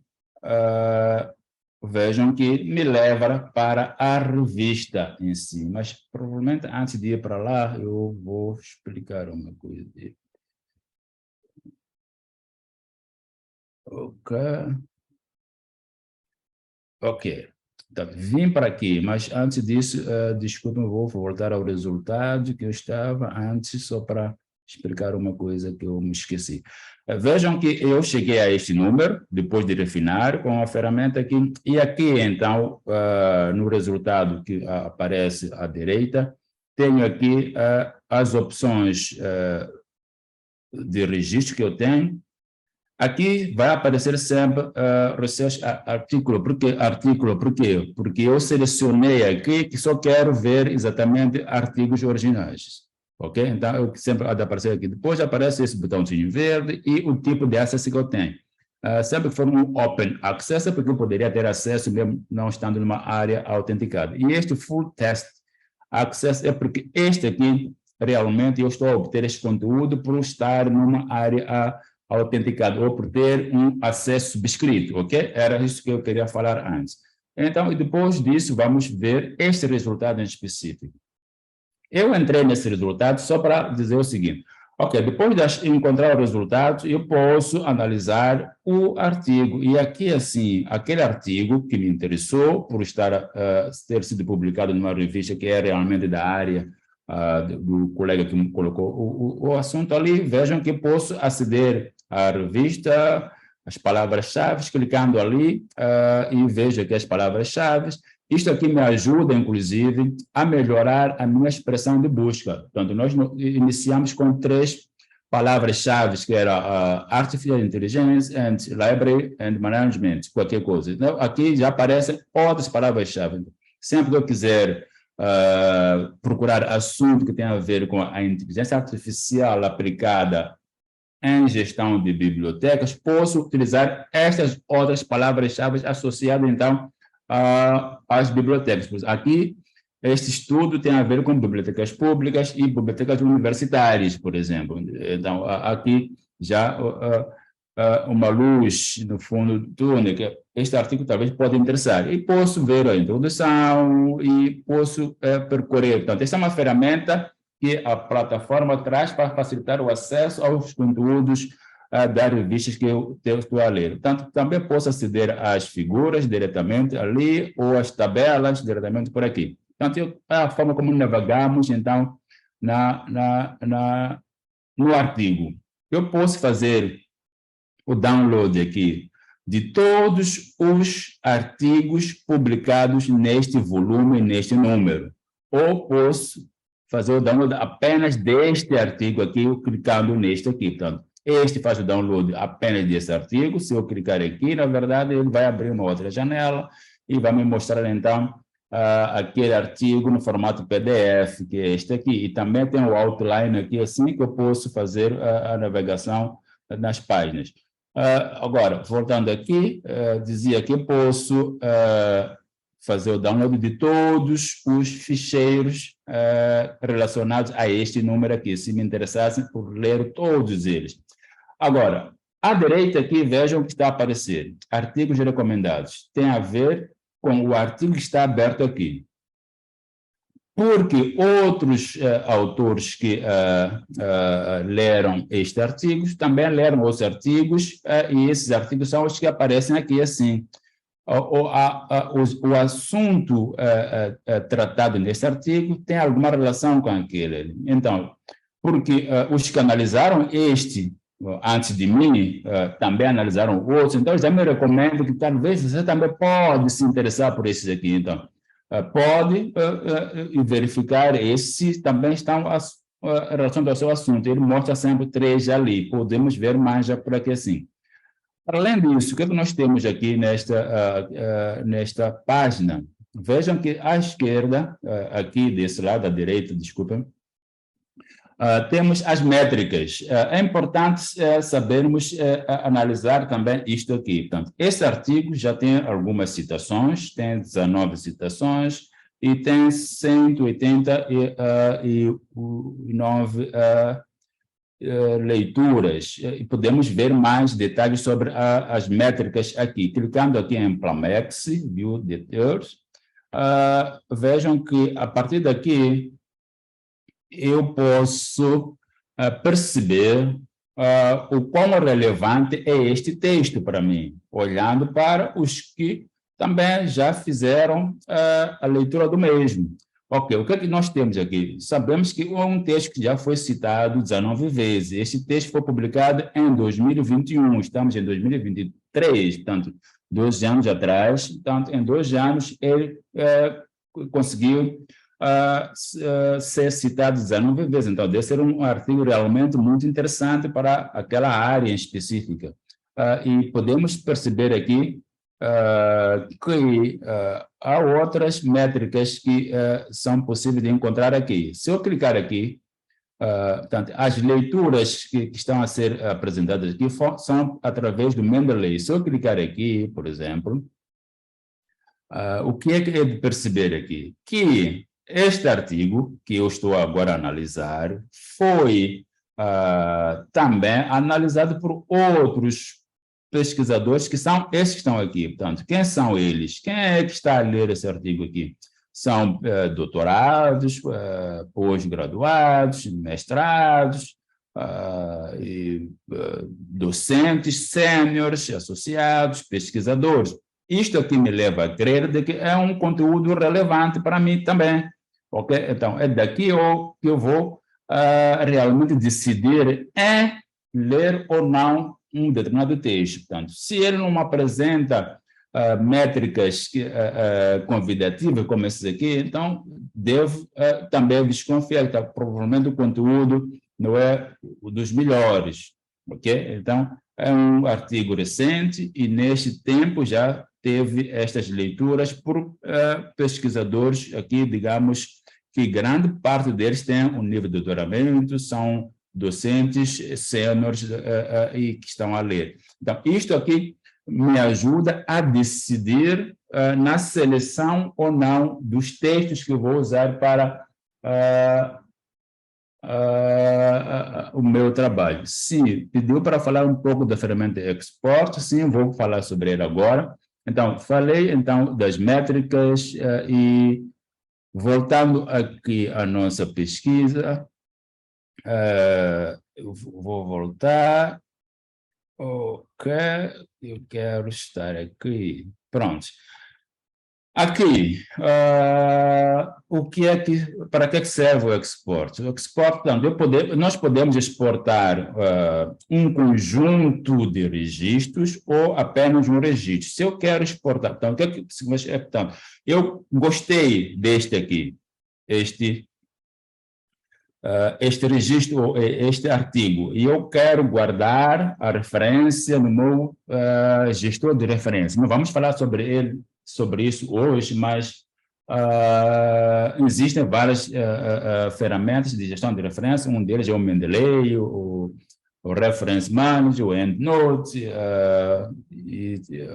vejam que me leva para a revista em si. Mas, provavelmente, antes de ir para lá, eu vou explicar uma coisa. Ok. Então, vim para aqui, mas antes disso, desculpa, eu vou voltar ao resultado que eu estava antes, só para explicar uma coisa que eu me esqueci. Vejam que eu cheguei a este número, depois de refinar, com a ferramenta aqui, e aqui, então, no resultado que aparece à direita, tenho aqui as opções de registro que eu tenho. Aqui vai aparecer sempre research artigo. Por quê? Porque eu selecionei aqui que só quero ver exatamente artigos originais. Ok? Então, eu sempre há de aparecer aqui. Depois aparece esse botãozinho verde e o tipo de acesso que eu tenho. Sempre que for um Open Access, é porque eu poderia ter acesso mesmo não estando numa área autenticada. E este Full Test Access é porque este aqui, realmente, eu estou a obter este conteúdo por estar numa área autenticado ou por ter um acesso subscrito, ok? Era isso que eu queria falar antes. Então, e depois disso, vamos ver este resultado em específico. Eu entrei nesse resultado só para dizer o seguinte, ok, depois de encontrar o resultado, eu posso analisar o artigo, e aqui, assim, aquele artigo que me interessou por ter sido publicado numa revista que é realmente da área do colega que me colocou o assunto ali, vejam que posso aceder à revista, as palavras-chave, clicando ali, e vejo aqui as palavras-chave. Isto aqui me ajuda, inclusive, a melhorar a minha expressão de busca. Portanto, nós iniciamos com 3 palavras-chave, que era Artificial Intelligence and Library and Management, qualquer coisa. Então, aqui já aparecem outras palavras-chave. Sempre que eu quiser procurar assunto que tem a ver com a inteligência artificial aplicada em gestão de bibliotecas, posso utilizar estas outras palavras-chave associadas, então, às bibliotecas. Aqui, este estudo tem a ver com bibliotecas públicas e bibliotecas universitárias, por exemplo. Então, aqui já uma luz no fundo do túnel, que este artigo talvez pode interessar. E posso ver a introdução e posso percorrer. Portanto, esta é uma ferramenta que a plataforma traz para facilitar o acesso aos conteúdos das revistas que eu estou a ler. Portanto, também posso aceder às figuras diretamente ali ou às tabelas diretamente por aqui. Portanto, é a forma como navegamos, então, no artigo. Eu posso fazer o download aqui de todos os artigos publicados neste volume, neste número. Ou posso fazer o download apenas deste artigo aqui, clicando neste aqui. Portanto, este faz o download apenas desse artigo. Se eu clicar aqui, na verdade, ele vai abrir uma outra janela e vai me mostrar, então, aquele artigo no formato PDF, que é este aqui. E também tem o outline aqui, assim, que eu posso fazer a navegação nas páginas. Agora, voltando aqui, dizia que eu posso fazer o download de todos os ficheiros relacionados a este número aqui, se me interessassem por ler todos eles. Agora, à direita aqui, vejam o que está a aparecer. Artigos recomendados. Tem a ver com o artigo que está aberto aqui. Porque outros autores que leram este artigo também leram outros artigos, e esses artigos são os que aparecem aqui assim. O assunto tratado nesse artigo tem alguma relação com aquele. Então, porque os que analisaram este antes de mim também analisaram outros, então eu já me recomendo que talvez você também pode se interessar por esses aqui. Então, pode verificar esses também estão relacionados ao seu assunto. Ele mostra sempre 3 ali, podemos ver mais já por aqui assim. Além disso, o que nós temos aqui nesta página? Vejam que à esquerda, aqui desse lado, à direita, desculpem, temos as métricas. É importante sabermos analisar também isto aqui. Portanto, esse artigo já tem algumas citações, tem 19 citações e tem 189 leituras, e podemos ver mais detalhes sobre as métricas aqui. Clicando aqui em Plamex, View Details, vejam que a partir daqui eu posso perceber o quão relevante é este texto para mim, olhando para os que também já fizeram a leitura do mesmo. Ok, o que é que nós temos aqui? Sabemos que é um texto que já foi citado 19 vezes. Este texto foi publicado em 2021, estamos em 2023, portanto, 2 anos atrás. Portanto, em 2 anos, ele conseguiu ser citado 19 vezes. Então, deve ser um artigo realmente muito interessante para aquela área em específica. E podemos perceber aqui que há outras métricas que são possíveis de encontrar aqui. Se eu clicar aqui, portanto, as leituras que estão a ser apresentadas aqui são através do Mendeley. Se eu clicar aqui, por exemplo, o que é de perceber aqui? Que este artigo, que eu estou agora a analisar, foi também analisado por outros pesquisadores que são esses que estão aqui. Portanto, quem são eles? Quem é que está a ler esse artigo aqui? São doutorados, pós-graduados, mestrados, docentes, sêniores, associados, pesquisadores. Isto aqui me leva a crer de que é um conteúdo relevante para mim também. Okay? Então, é daqui que eu vou realmente decidir em ler ou não um determinado texto. Portanto, se ele não me apresenta métricas convidativas como esses aqui, então devo também desconfiar que provavelmente o conteúdo não é o dos melhores, ok? Então, é um artigo recente e neste tempo já teve estas leituras por pesquisadores aqui, digamos, que grande parte deles tem um nível de doutoramento, são docentes sêniores e que estão a ler. Então, isto aqui me ajuda a decidir na seleção ou não dos textos que eu vou usar para o meu trabalho. Sim, pediu para falar um pouco da ferramenta Export, sim, vou falar sobre ele agora. Então, falei então das métricas e voltando aqui à nossa pesquisa, eu vou voltar. Ok, eu quero estar aqui. Pronto. Aqui, o que é para que serve o export? O export, nós podemos exportar um conjunto de registros ou apenas um registro. Se eu quero exportar, então, eu gostei deste aqui, este registro, este artigo, e eu quero guardar a referência no meu gestor de referência. Não vamos falar sobre isso hoje, mas existem várias ferramentas de gestão de referência, um deles é o Mendeley, o Reference Manager, o EndNote,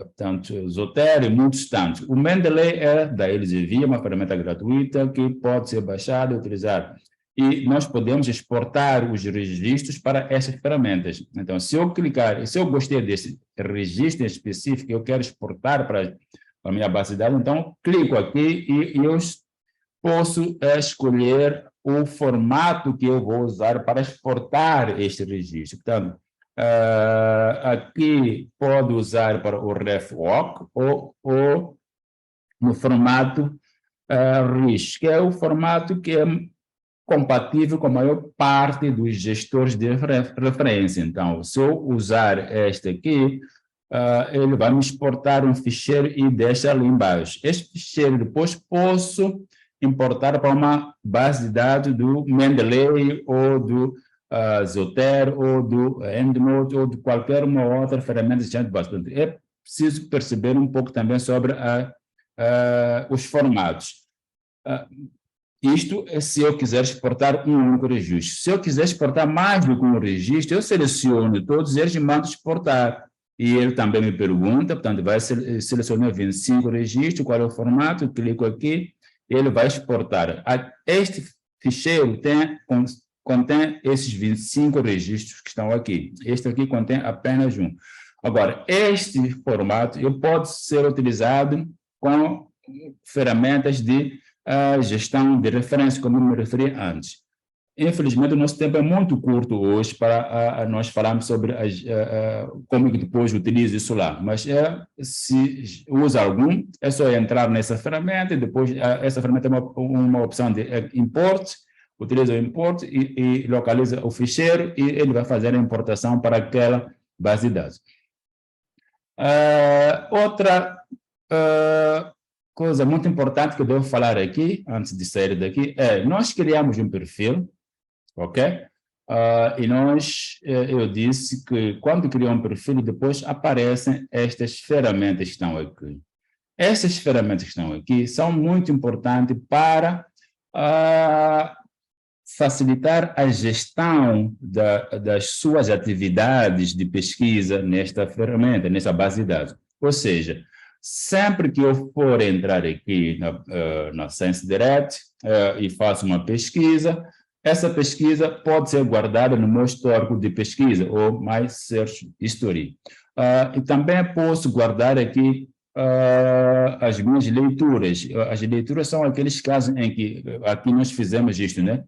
portanto, Zotero e muitos tantos. O Mendeley é da Elsevier, uma ferramenta gratuita que pode ser baixada e utilizada. E nós podemos exportar os registros para essas ferramentas. Então, se eu clicar, se eu gostei desse registro específico, eu quero exportar para a minha base de dados, então clico aqui e eu posso escolher o formato que eu vou usar para exportar este registro. Portanto, aqui pode usar para o RefWalk ou no formato RIS, que é o formato que é compatível com a maior parte dos gestores de referência. Então, se eu usar este aqui, ele vai me exportar um ficheiro e deixa ali embaixo. Este ficheiro depois posso importar para uma base de dados do Mendeley ou do Zotero ou do EndNote ou de qualquer uma outra ferramenta de base. Portanto, é preciso perceber um pouco também sobre os formatos. Isto é se eu quiser exportar um único registro. Se eu quiser exportar mais do que um registro, eu seleciono todos eles e mando exportar. E ele também me pergunta, portanto, vai selecionar 25 registros, qual é o formato, clico aqui, ele vai exportar. Este ficheiro contém esses 25 registros que estão aqui. Este aqui contém apenas um. Agora, este formato pode ser utilizado com ferramentas de gestão de referência, como eu me referi antes. Infelizmente, o nosso tempo é muito curto hoje para nós falarmos sobre como que depois utilizo isso lá. Mas se usa algum, é só entrar nessa ferramenta, e depois essa ferramenta é uma opção de import, utiliza o import e localiza o ficheiro e ele vai fazer a importação para aquela base de dados. Outra coisa muito importante que eu devo falar aqui, antes de sair daqui, nós criamos um perfil, ok? E eu disse que quando criou um perfil, depois aparecem estas ferramentas que estão aqui. Essas ferramentas que estão aqui são muito importantes para facilitar a gestão das suas atividades de pesquisa nesta ferramenta, nessa base de dados. Ou seja, sempre que eu for entrar aqui na Science Direct e faço uma pesquisa, essa pesquisa pode ser guardada no meu histórico de pesquisa, ou My Search History. E também posso guardar aqui as minhas leituras. As leituras são aqueles casos em que aqui nós fizemos isto, né?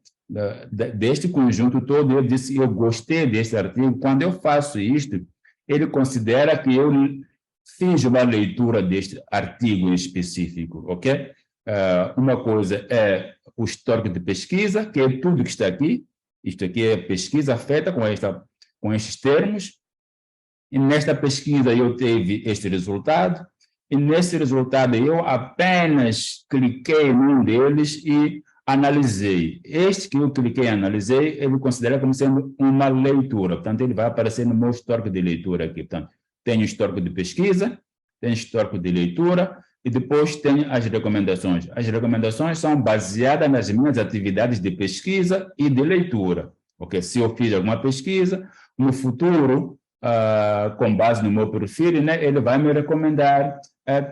Deste conjunto todo, eu disse, eu gostei deste artigo. Quando eu faço isto, ele considera que eu fiz uma leitura deste artigo em específico, ok? Uma coisa é o histórico de pesquisa, que é tudo que está aqui. Isto aqui é pesquisa feita com estes termos. E nesta pesquisa eu tive este resultado. E nesse resultado eu apenas cliquei num deles e analisei. Este que eu cliquei e analisei, ele considera como sendo uma leitura. Portanto, ele vai aparecer no meu histórico de leitura aqui. Portanto, tem histórico de pesquisa, tem histórico de leitura, e depois tem as recomendações. As recomendações são baseadas nas minhas atividades de pesquisa e de leitura. Okay? Se eu fiz alguma pesquisa, no futuro, com base no meu perfil, né, ele vai me recomendar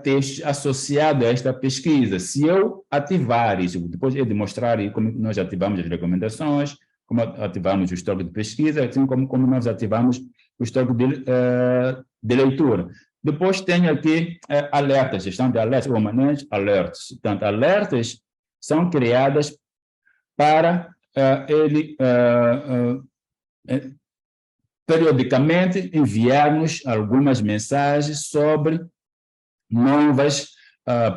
textos associados a esta pesquisa. Se eu ativar isso, depois de mostrar como nós ativamos as recomendações, como ativamos o histórico de pesquisa, assim como nós ativamos o histórico de leitura. Depois tenho aqui alertas, gestão de alertas, ou manage alerts. Portanto, alertas são criadas para ele periodicamente enviar-nos algumas mensagens sobre novas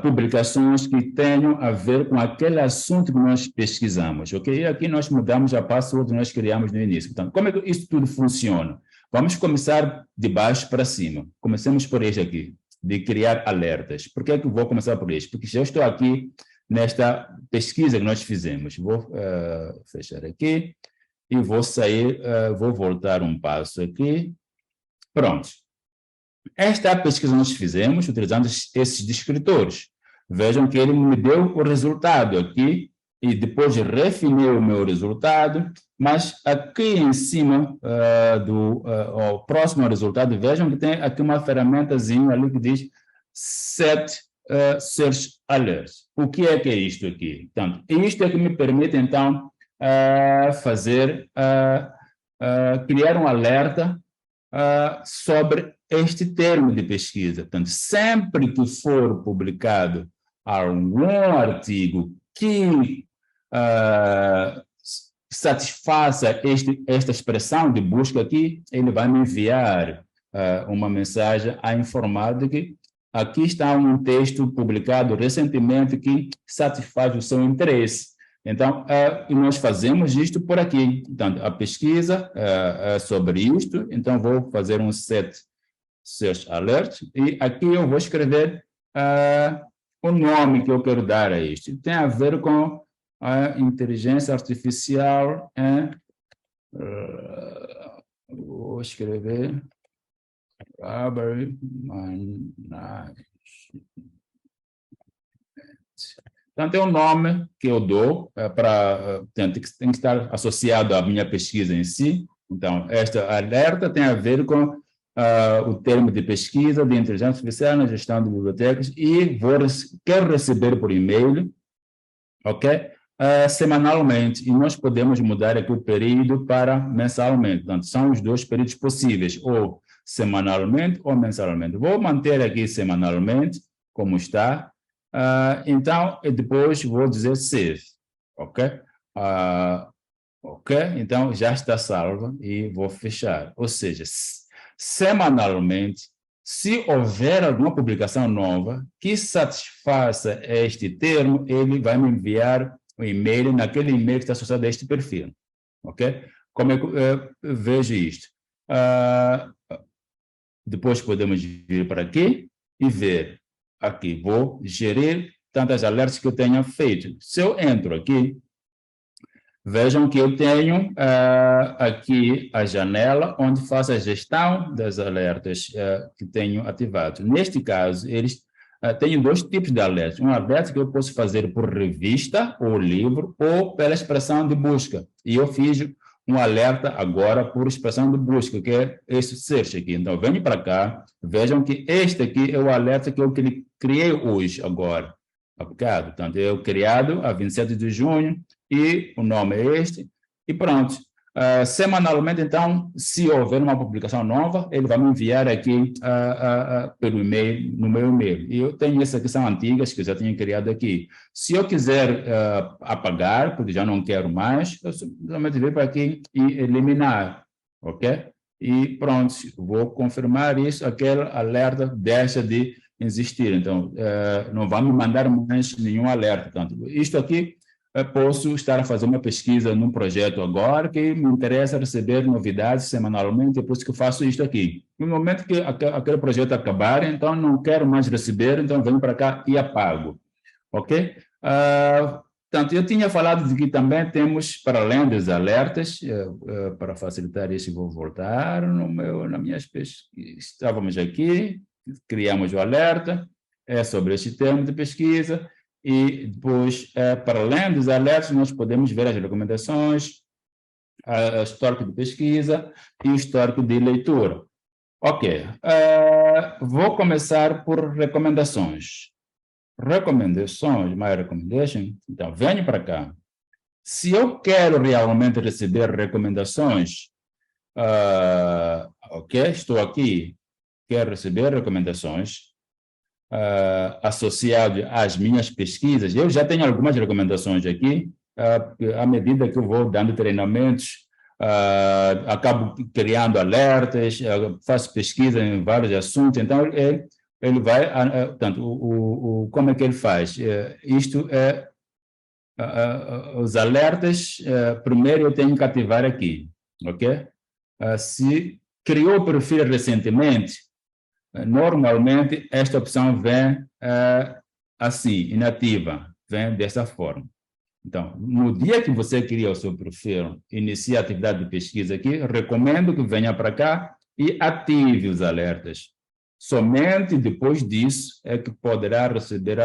publicações que tenham a ver com aquele assunto que nós pesquisamos, ok? E aqui nós mudamos a password que nós criamos no início. Então, como é que isso tudo funciona? Vamos começar de baixo para cima. Comecemos por este aqui, de criar alertas. Por que é que eu vou começar por este? Porque já estou aqui nesta pesquisa que nós fizemos. Vou fechar aqui e vou sair, vou voltar um passo aqui. Pronto. Esta é a pesquisa que nós fizemos utilizando esses descritores. Vejam que ele me deu o resultado aqui e depois refinei o meu resultado, mas aqui em cima o próximo resultado, vejam que tem aqui uma ferramentazinha ali que diz Set Search Alerts. O que é isto aqui? Portanto, isto é que me permite, então, criar um alerta sobre este termo de pesquisa. Portanto, sempre que for publicado algum artigo que satisfaça esta expressão de busca aqui, ele vai me enviar uma mensagem a informar de que aqui está um texto publicado recentemente que satisfaz o seu interesse. Então, nós fazemos isto por aqui. Então, a pesquisa sobre isto, então vou fazer um set search alert e aqui eu vou escrever o nome que eu quero dar a isto. Tem a ver com a inteligência artificial. Vou escrever Então, tem um nome que eu dou tem que estar associado à minha pesquisa em si. Então, esta alerta tem a ver com o termo de pesquisa de inteligência artificial na gestão de bibliotecas e quero receber por e-mail, ok? Semanalmente, e nós podemos mudar aqui o período para mensalmente. Portanto, são os dois períodos possíveis, ou semanalmente ou mensalmente. Vou manter aqui semanalmente, como está. Então, depois vou dizer save, ok? Ok, então já está salva e vou fechar. Ou seja, semanalmente, se houver alguma publicação nova que satisfaça este termo, ele vai me enviar um e-mail naquele e-mail que está associado a este perfil, ok? Como é que eu vejo isto? Depois podemos vir para aqui e ver. Aqui, vou gerir tantas alertas que eu tenha feito. Se eu entro aqui, vejam que eu tenho aqui a janela onde faço a gestão das alertas que tenho ativados. Neste caso, eles têm dois tipos de alertas. Um alerta que eu posso fazer por revista ou livro ou pela expressão de busca. E eu fiz um alerta agora por expressão de busca, que é esse search aqui. Então, venho para cá, vejam que este aqui é o alerta que eu criei hoje, agora. Portanto, eu criado a 27 de junho, e o nome é este, e pronto. Semanalmente, então, se houver uma publicação nova, ele vai me enviar aqui pelo e-mail, no meu e-mail. E eu tenho essas que são antigas, que eu já tinha criado aqui. Se eu quiser apagar, porque já não quero mais, eu simplesmente venho para aqui e eliminar, ok? E pronto, vou confirmar isso, aquele alerta deixa de existir. Então, não vai me mandar mais nenhum alerta. Portanto, isto aqui, posso estar a fazer uma pesquisa num projeto agora que me interessa receber novidades semanalmente, é por isso que eu faço isto aqui. No momento que aquele projeto acabar, então não quero mais receber, então venho para cá e apago. Ok? Portanto, eu tinha falado de que também temos, para além dos alertas, para facilitar isso, vou voltar na minhas pesquisas. Estávamos aqui, criamos o alerta, é sobre este termo de pesquisa, e depois, para além dos alertas, nós podemos ver as recomendações, o histórico de pesquisa e o histórico de leitura. Ok, vou começar por recomendações. Recomendações, my recommendation. Então, venho para cá. Se eu quero realmente receber recomendações, ok, estou aqui, quero receber recomendações, associado às minhas pesquisas. Eu já tenho algumas recomendações aqui, à medida que eu vou dando treinamentos, acabo criando alertas, faço pesquisa em vários assuntos, então ele vai, portanto, como é que ele faz? Isto é, os alertas, primeiro eu tenho que ativar aqui, ok? Se criou o perfil recentemente, normalmente, esta opção vem assim, inativa, vem dessa forma. Então, no dia que você cria o seu perfil, inicia a atividade de pesquisa aqui, recomendo que venha para cá e ative os alertas. Somente depois disso é que poderá receber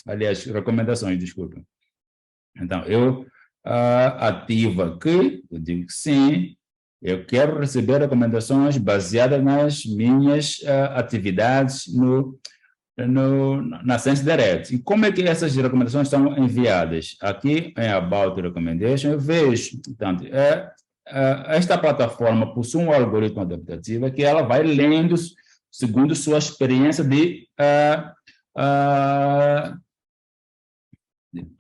aliás, recomendações, desculpa. Então, eu ativo aqui, eu digo que sim, eu quero receber recomendações baseadas nas minhas atividades na ScienceDirect. E como é que essas recomendações são enviadas? Aqui em About Recommendation, eu vejo, portanto, esta plataforma possui um algoritmo adaptativo que ela vai lendo segundo sua experiência de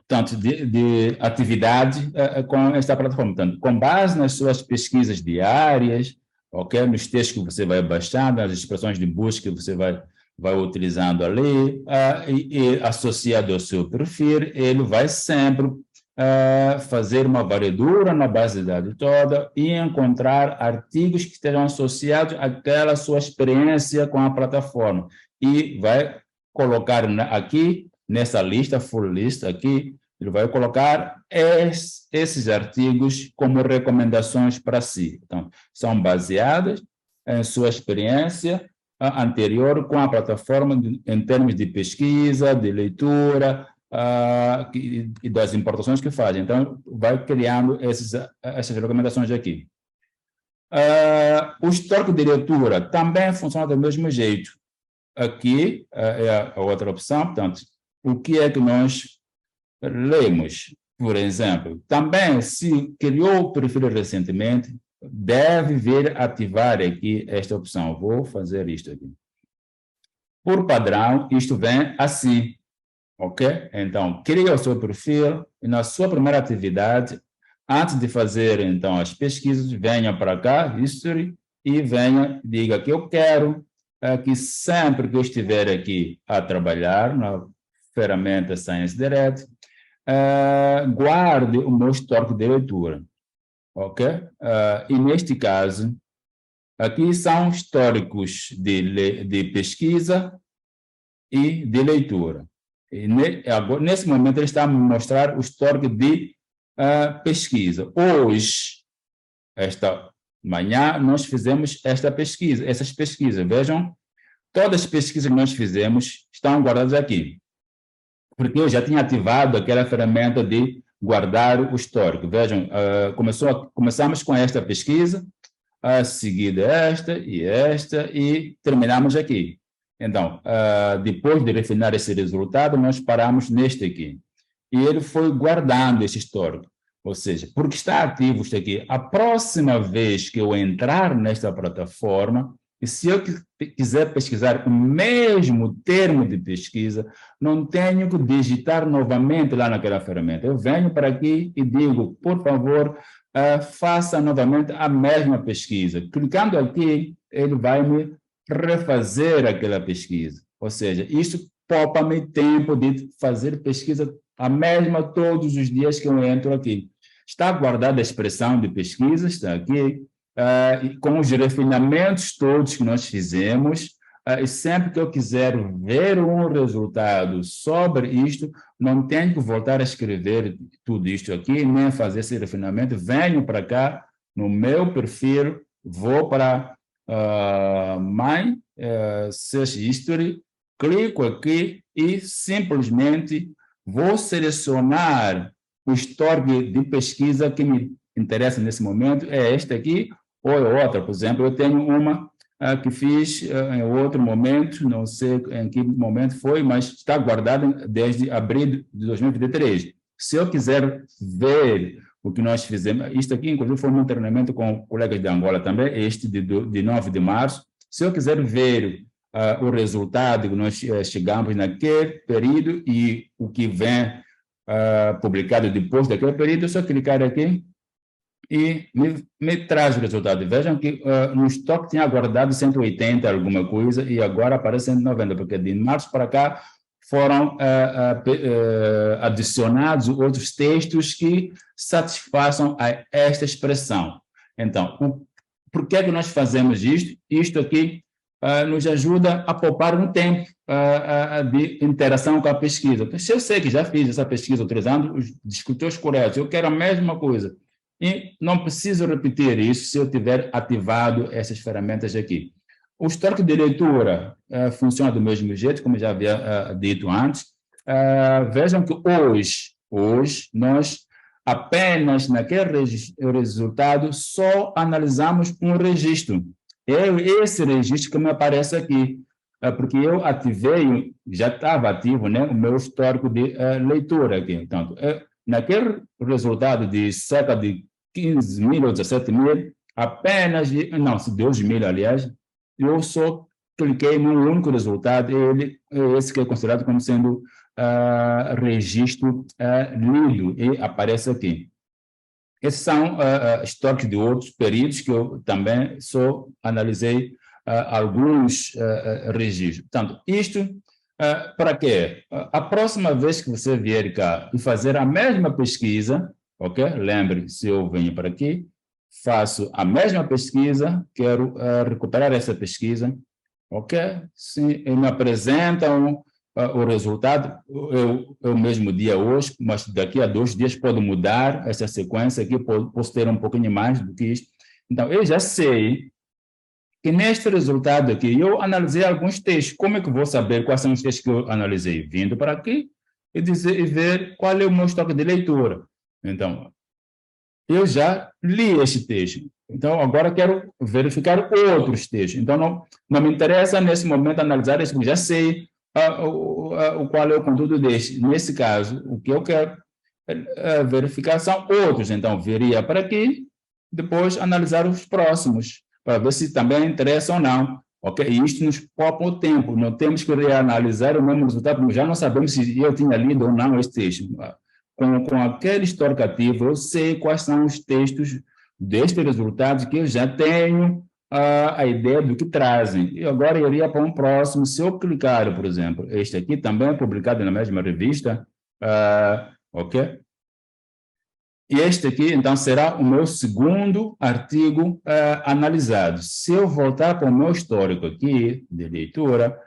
portanto, de atividade com esta plataforma. Portanto, com base nas suas pesquisas diárias, okay, nos textos que você vai baixando, nas expressões de busca que você vai utilizando ali, e associado ao seu perfil, ele vai sempre fazer uma varredura na base de dados toda e encontrar artigos que estejam associados àquela sua experiência com a plataforma. E vai colocar aqui, nessa lista, full list aqui, ele vai colocar esses artigos como recomendações para si. Então, são baseadas em sua experiência anterior com a plataforma em termos de pesquisa, de leitura e das importações que fazem. Então, vai criando essas recomendações aqui. O histórico de leitura também funciona do mesmo jeito. Aqui é a outra opção, portanto, o que é que nós lemos, por exemplo. Também, se criou o perfil recentemente, deve vir ativar aqui esta opção. Vou fazer isto aqui. Por padrão, isto vem assim, ok? Então, cria o seu perfil e na sua primeira atividade, antes de fazer, então, as pesquisas, venha para cá, History, e diga que eu quero que sempre que eu estiver aqui a trabalhar na ferramenta ScienceDirect, guarde o meu histórico de leitura, ok? E neste caso, aqui são históricos de pesquisa e de leitura. E nesse momento, ele está a me mostrar o histórico de pesquisa. Hoje, esta manhã, nós fizemos essas pesquisas. Vejam, todas as pesquisas que nós fizemos estão guardadas aqui. Porque eu já tinha ativado aquela ferramenta de guardar o histórico. Vejam, começamos com esta pesquisa, a seguir esta, e terminamos aqui. Então, depois de refinar esse resultado, nós paramos neste aqui. E ele foi guardando esse histórico. Ou seja, porque está ativo isto aqui, a próxima vez que eu entrar nesta plataforma, e se eu quiser pesquisar o mesmo termo de pesquisa, não tenho que digitar novamente lá naquela ferramenta. Eu venho para aqui e digo, por favor, faça novamente a mesma pesquisa. Clicando aqui, ele vai me refazer aquela pesquisa. Ou seja, isso poupa-me tempo de fazer pesquisa a mesma todos os dias que eu entro aqui. Está guardada a expressão de pesquisa, está aqui, com os refinamentos todos que nós fizemos, e sempre que eu quiser ver um resultado sobre isto, não tenho que voltar a escrever tudo isto aqui, nem fazer esse refinamento, venho para cá, no meu perfil, vou para My Search History, clico aqui e simplesmente vou selecionar o histórico de pesquisa que me interessa nesse momento, é este aqui ou é outra. Por exemplo, eu tenho uma que fiz em outro momento, não sei em que momento foi, mas está guardada desde abril de 2023. Se eu quiser ver o que nós fizemos, isto aqui, inclusive, foi um treinamento com colegas de Angola também, este de 9 de março. Se eu quiser ver o resultado que nós chegamos naquele período e o que vem publicado depois daquele período, é só clicar aqui e me traz o resultado. Vejam que no estoque tinha guardado 180 alguma coisa e agora aparece 190, porque de março para cá foram adicionados outros textos que satisfaçam a esta expressão. Então, por que é que nós fazemos isto? Isto aqui nos ajuda a poupar um tempo de interação com a pesquisa. Se eu sei que já fiz essa pesquisa utilizando os descriptores corretos, eu quero a mesma coisa, e não preciso repetir isso se eu tiver ativado essas ferramentas aqui. O histórico de leitura funciona do mesmo jeito, como já havia dito antes. Vejam que hoje nós apenas naquele resultado só analisamos um registro. Esse registro que me aparece aqui, porque eu ativei, já estava ativo, né, o meu histórico de leitura aqui. Então, naquele resultado de cerca de 15 mil ou 17 mil, apenas, não, 12 mil, aliás, eu só cliquei num único resultado, esse que é considerado como sendo registro lido, e aparece aqui. Esses são históricos de outros períodos que eu também só analisei alguns registros. Portanto, isto para quê? A próxima vez que você vier cá e fazer a mesma pesquisa, ok? Lembre, se eu venho para aqui, faço a mesma pesquisa, quero recuperar essa pesquisa, ok? Se me apresentam o resultado, eu mesmo dia hoje, mas daqui a 2 dias pode mudar essa sequência aqui, posso ter um pouquinho mais do que isso. Então, eu já sei que neste resultado aqui, eu analisei alguns textos. Como é que eu vou saber quais são os textos que eu analisei? Vindo para aqui e ver qual é o meu estoque de leitura. Então, eu já li este texto. Então, agora quero verificar outros textos. Então, não me interessa nesse momento analisar este, porque já sei qual é o conteúdo deste. Nesse caso, o que eu quero verificar são outros. Então, viria para aqui, depois analisar os próximos, para ver se também interessa ou não. Ok? E isto nos poupa o tempo. Não temos que reanalisar o mesmo resultado, porque já não sabemos se eu tinha lido ou não este texto. Com aquele histórico ativo, eu sei quais são os textos destes resultados que eu já tenho a ideia do que trazem. E agora eu iria para um próximo. Se eu clicar, por exemplo, este aqui também é publicado na mesma revista, ok? E este aqui, então, será o meu segundo artigo analisado. Se eu voltar para o meu histórico aqui de leitura,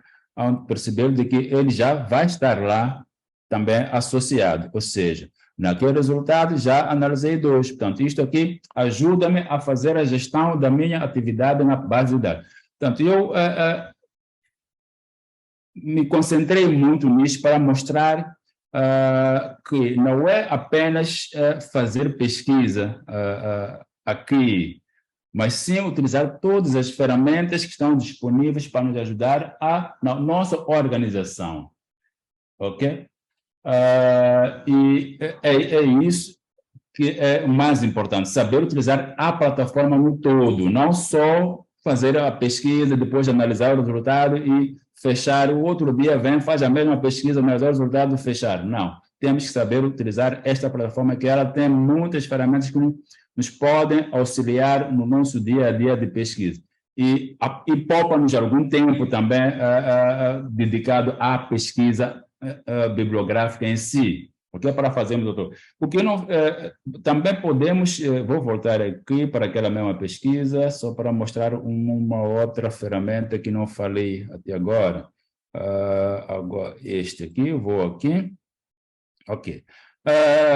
perceber de que ele já vai estar lá também associado, ou seja, naquele resultado já analisei 2. Portanto, isto aqui ajuda-me a fazer a gestão da minha atividade na base de dados. Portanto, eu me concentrei muito nisso para mostrar que não é apenas fazer pesquisa aqui, mas sim utilizar todas as ferramentas que estão disponíveis para nos ajudar na nossa organização. Ok? E é isso. que é o mais importante, saber utilizar a plataforma no todo, não só fazer a pesquisa, depois analisar o resultado e fechar. O outro dia vem, faz a mesma pesquisa, analisar o resultado e fechar. Não, temos que saber utilizar esta plataforma, que ela tem muitas ferramentas que nos podem auxiliar no nosso dia a dia de pesquisa. E poupa-nos algum tempo também dedicado à pesquisa bibliográfica em si. Porque para fazermos, doutor, porque não, também podemos, vou voltar aqui para aquela mesma pesquisa, só para mostrar uma outra ferramenta que não falei até agora. Agora, este aqui, vou aqui. Ok.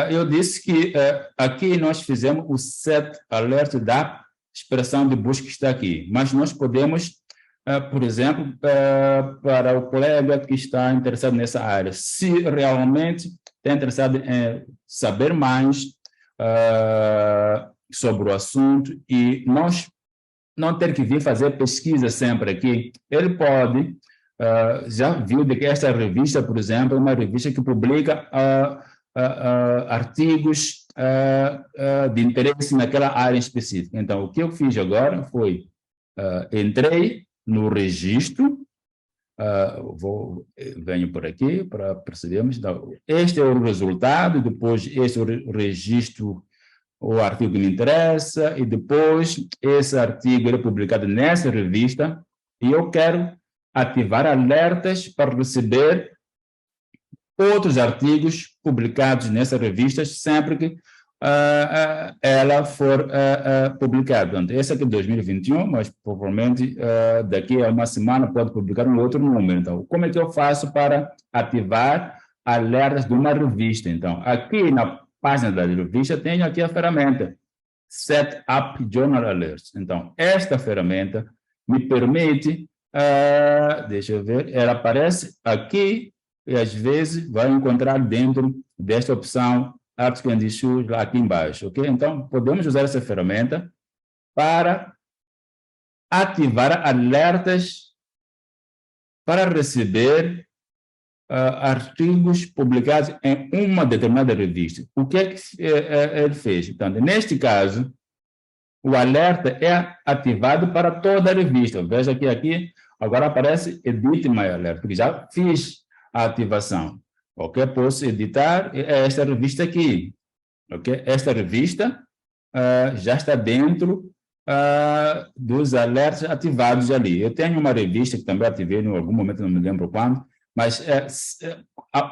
Eu disse que aqui nós fizemos o set alert da expressão de busca que está aqui, mas nós podemos, por exemplo, para o colega que está interessado nessa área, se realmente está interessado em saber mais sobre o assunto e nós não ter que vir fazer pesquisa sempre aqui, ele pode, já viu de que esta revista, por exemplo, é uma revista que publica artigos de interesse naquela área específica. Então, o que eu fiz agora foi, entrei no registro, venho por aqui para percebermos. Então, este é o resultado, depois este é o registro, o artigo que me interessa, e depois esse artigo é publicado nessa revista, e eu quero ativar alertas para receber outros artigos publicados nessa revista sempre que ela for publicada. Então, esse aqui é 2021, mas provavelmente daqui a uma semana pode publicar um outro número. Então, como é que eu faço para ativar alertas de uma revista? Então, aqui na página da revista tenho aqui a ferramenta Set Up Journal Alerts. Então, esta ferramenta me permite, deixa eu ver, ela aparece aqui e às vezes vai encontrar dentro desta opção Article and Issues lá aqui embaixo, ok? Então, podemos usar essa ferramenta para ativar alertas para receber artigos publicados em uma determinada revista. O que é que ele fez? Então, neste caso, o alerta é ativado para toda a revista. Veja que aqui agora aparece Edit My Alert, porque já fiz a ativação. Ok? Posso editar esta revista aqui. Ok? Esta revista já está dentro dos alertas ativados ali. Eu tenho uma revista que também ativei em algum momento, não me lembro quando, mas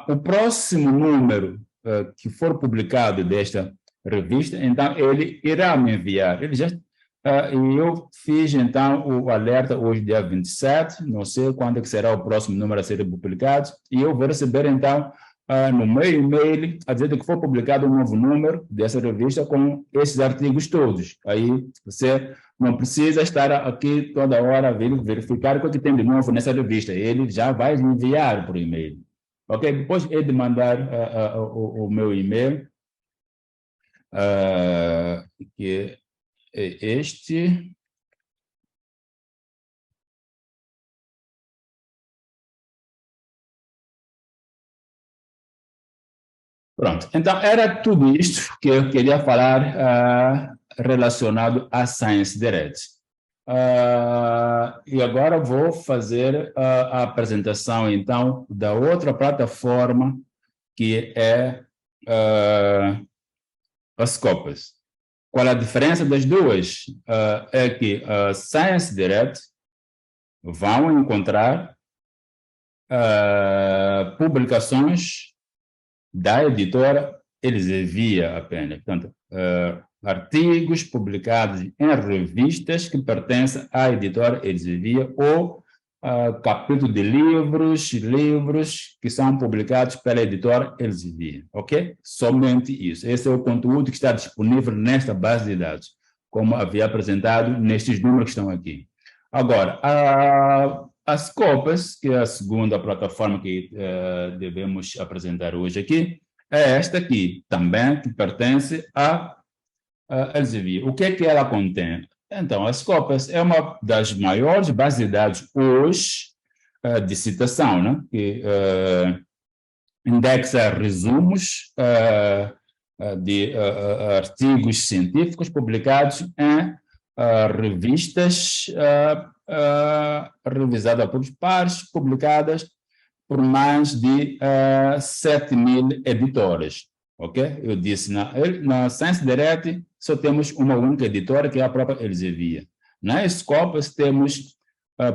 o próximo número que for publicado desta revista, então ele irá me enviar. Ele já, e eu fiz então o alerta hoje, dia 27, não sei quando é que será o próximo número a ser publicado, e eu vou receber então no meu e-mail a dizer que foi publicado um novo número dessa revista com esses artigos todos. Aí você não precisa estar aqui toda hora verificar o que tem de novo nessa revista. Ele já vai enviar por e-mail. Ok? Depois é de mandar o meu e-mail, que é este. Pronto, então era tudo isto que eu queria falar relacionado a Science Direct. E agora vou fazer a apresentação, então, da outra plataforma, que é a Scopus. Qual a diferença das duas? É que a Science Direct vão encontrar publicações da editora Elsevier apenas. Portanto, artigos publicados em revistas que pertencem à editora Elsevier ou capítulo de livros que são publicados pela editora Elsevier, ok? Somente isso. Esse é o conteúdo que está disponível nesta base de dados, como havia apresentado nestes números que estão aqui. Agora, a Scopus, que é a segunda plataforma que devemos apresentar hoje aqui, é esta aqui, também, que pertence a Elsevier. O que é que ela contém? Então, a Scopus é uma das maiores bases de dados hoje de citação, né? Que indexa resumos de artigos científicos publicados em revistas revisadas por pares, publicadas por mais de 7.000 editoras, ok? Eu disse, na Science Direct só temos uma única editora, que é a própria Elsevier. Na Scopus temos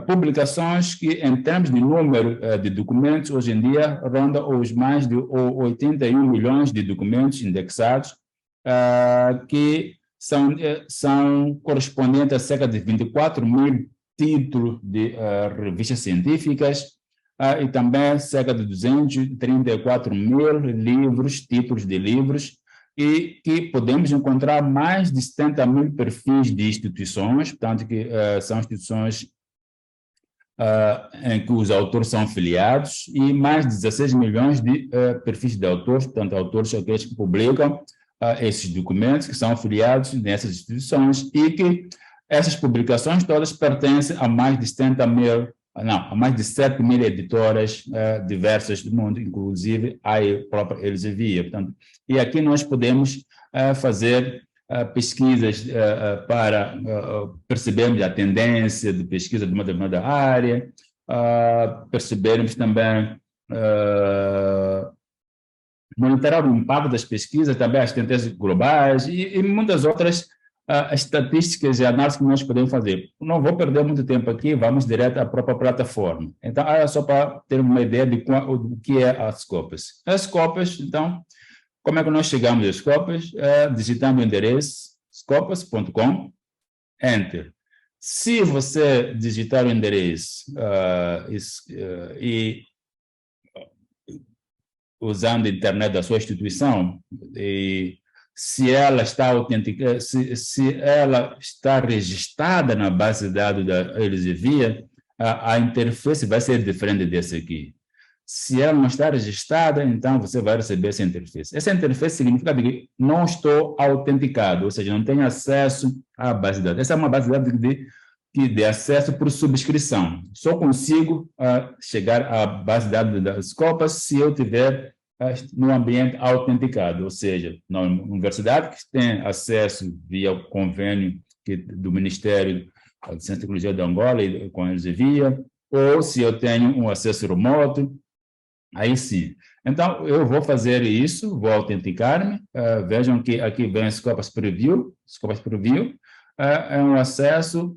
publicações que, em termos de número de documentos, hoje em dia, ronda os mais de 81 milhões de documentos indexados, que são correspondentes a cerca de 24.000 títulos de revistas científicas, e também cerca de 234.000 livros, títulos de livros, e que podemos encontrar mais de 70.000 perfis de instituições, portanto, que são instituições em que os autores são filiados, e mais de 16 milhões de perfis de autores, portanto, autores aqueles que publicam esses documentos, que são afiliados nessas instituições, e que essas publicações todas pertencem a mais de 7.000 editoras diversas do mundo, inclusive a própria Elsevier. Portanto, e aqui nós podemos fazer pesquisas para percebermos a tendência de pesquisa de uma determinada área, percebermos também monitorar o impacto das pesquisas, também as tendências globais e muitas outras estatísticas e análises que nós podemos fazer. Não vou perder muito tempo aqui, vamos direto à própria plataforma. Então, só para ter uma ideia do que é a Scopus. A Scopus, então, como é que nós chegamos a Scopus? Digitando o endereço scopus.com, Enter. Se você digitar o endereço e usando a internet da sua instituição, e se ela está autêntica, se ela está registrada na base de dados da Elsevier, a interface vai ser diferente desse aqui. Se ela não está registrada, então você vai receber essa interface. Essa interface significa que não estou autenticado, ou seja, não tenho acesso à base de dados. Essa é uma base de dados de acesso por subscrição. Só consigo chegar à base de dados da Scopus se eu tiver no ambiente autenticado, ou seja, na universidade que tem acesso via o convênio do Ministério de Ciência e Tecnologia de Angola e com a Elsevier, ou se eu tenho um acesso remoto, aí sim. Então, eu vou fazer isso, vou autenticar-me. Vejam que aqui vem Scopus Preview. Scopus Preview é um acesso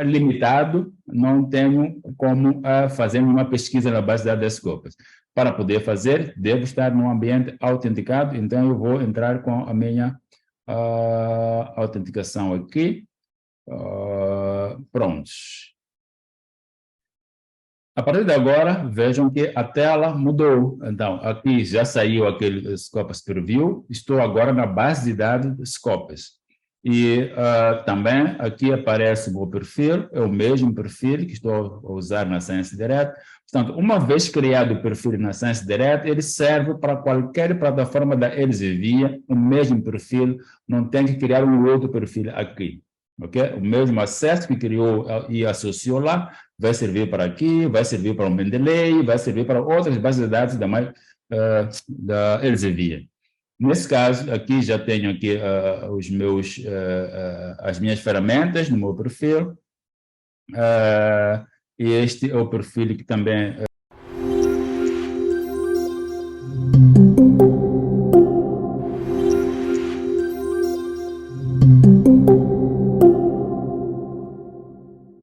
limitado, não tenho como fazer uma pesquisa na base de dados da Scopus. Para poder fazer, devo estar num ambiente autenticado, então eu vou entrar com a minha autenticação aqui. Prontos. A partir de agora, vejam que a tela mudou. Então, aqui já saiu aquele Scopus Preview, estou agora na base de dados Scopus. E também aqui aparece o meu perfil, é o mesmo perfil que estou a usar na Science Direct. Portanto, uma vez criado o perfil na Science Direct, ele serve para qualquer plataforma da Elsevier, o mesmo perfil, não tem que criar um outro perfil aqui. Okay? O mesmo acesso que criou e associou lá vai servir para aqui, vai servir para o Mendeley, vai servir para outras bases de dados da Elsevier. Nesse caso, aqui já tenho aqui as minhas ferramentas no meu perfil, e este é o perfil que também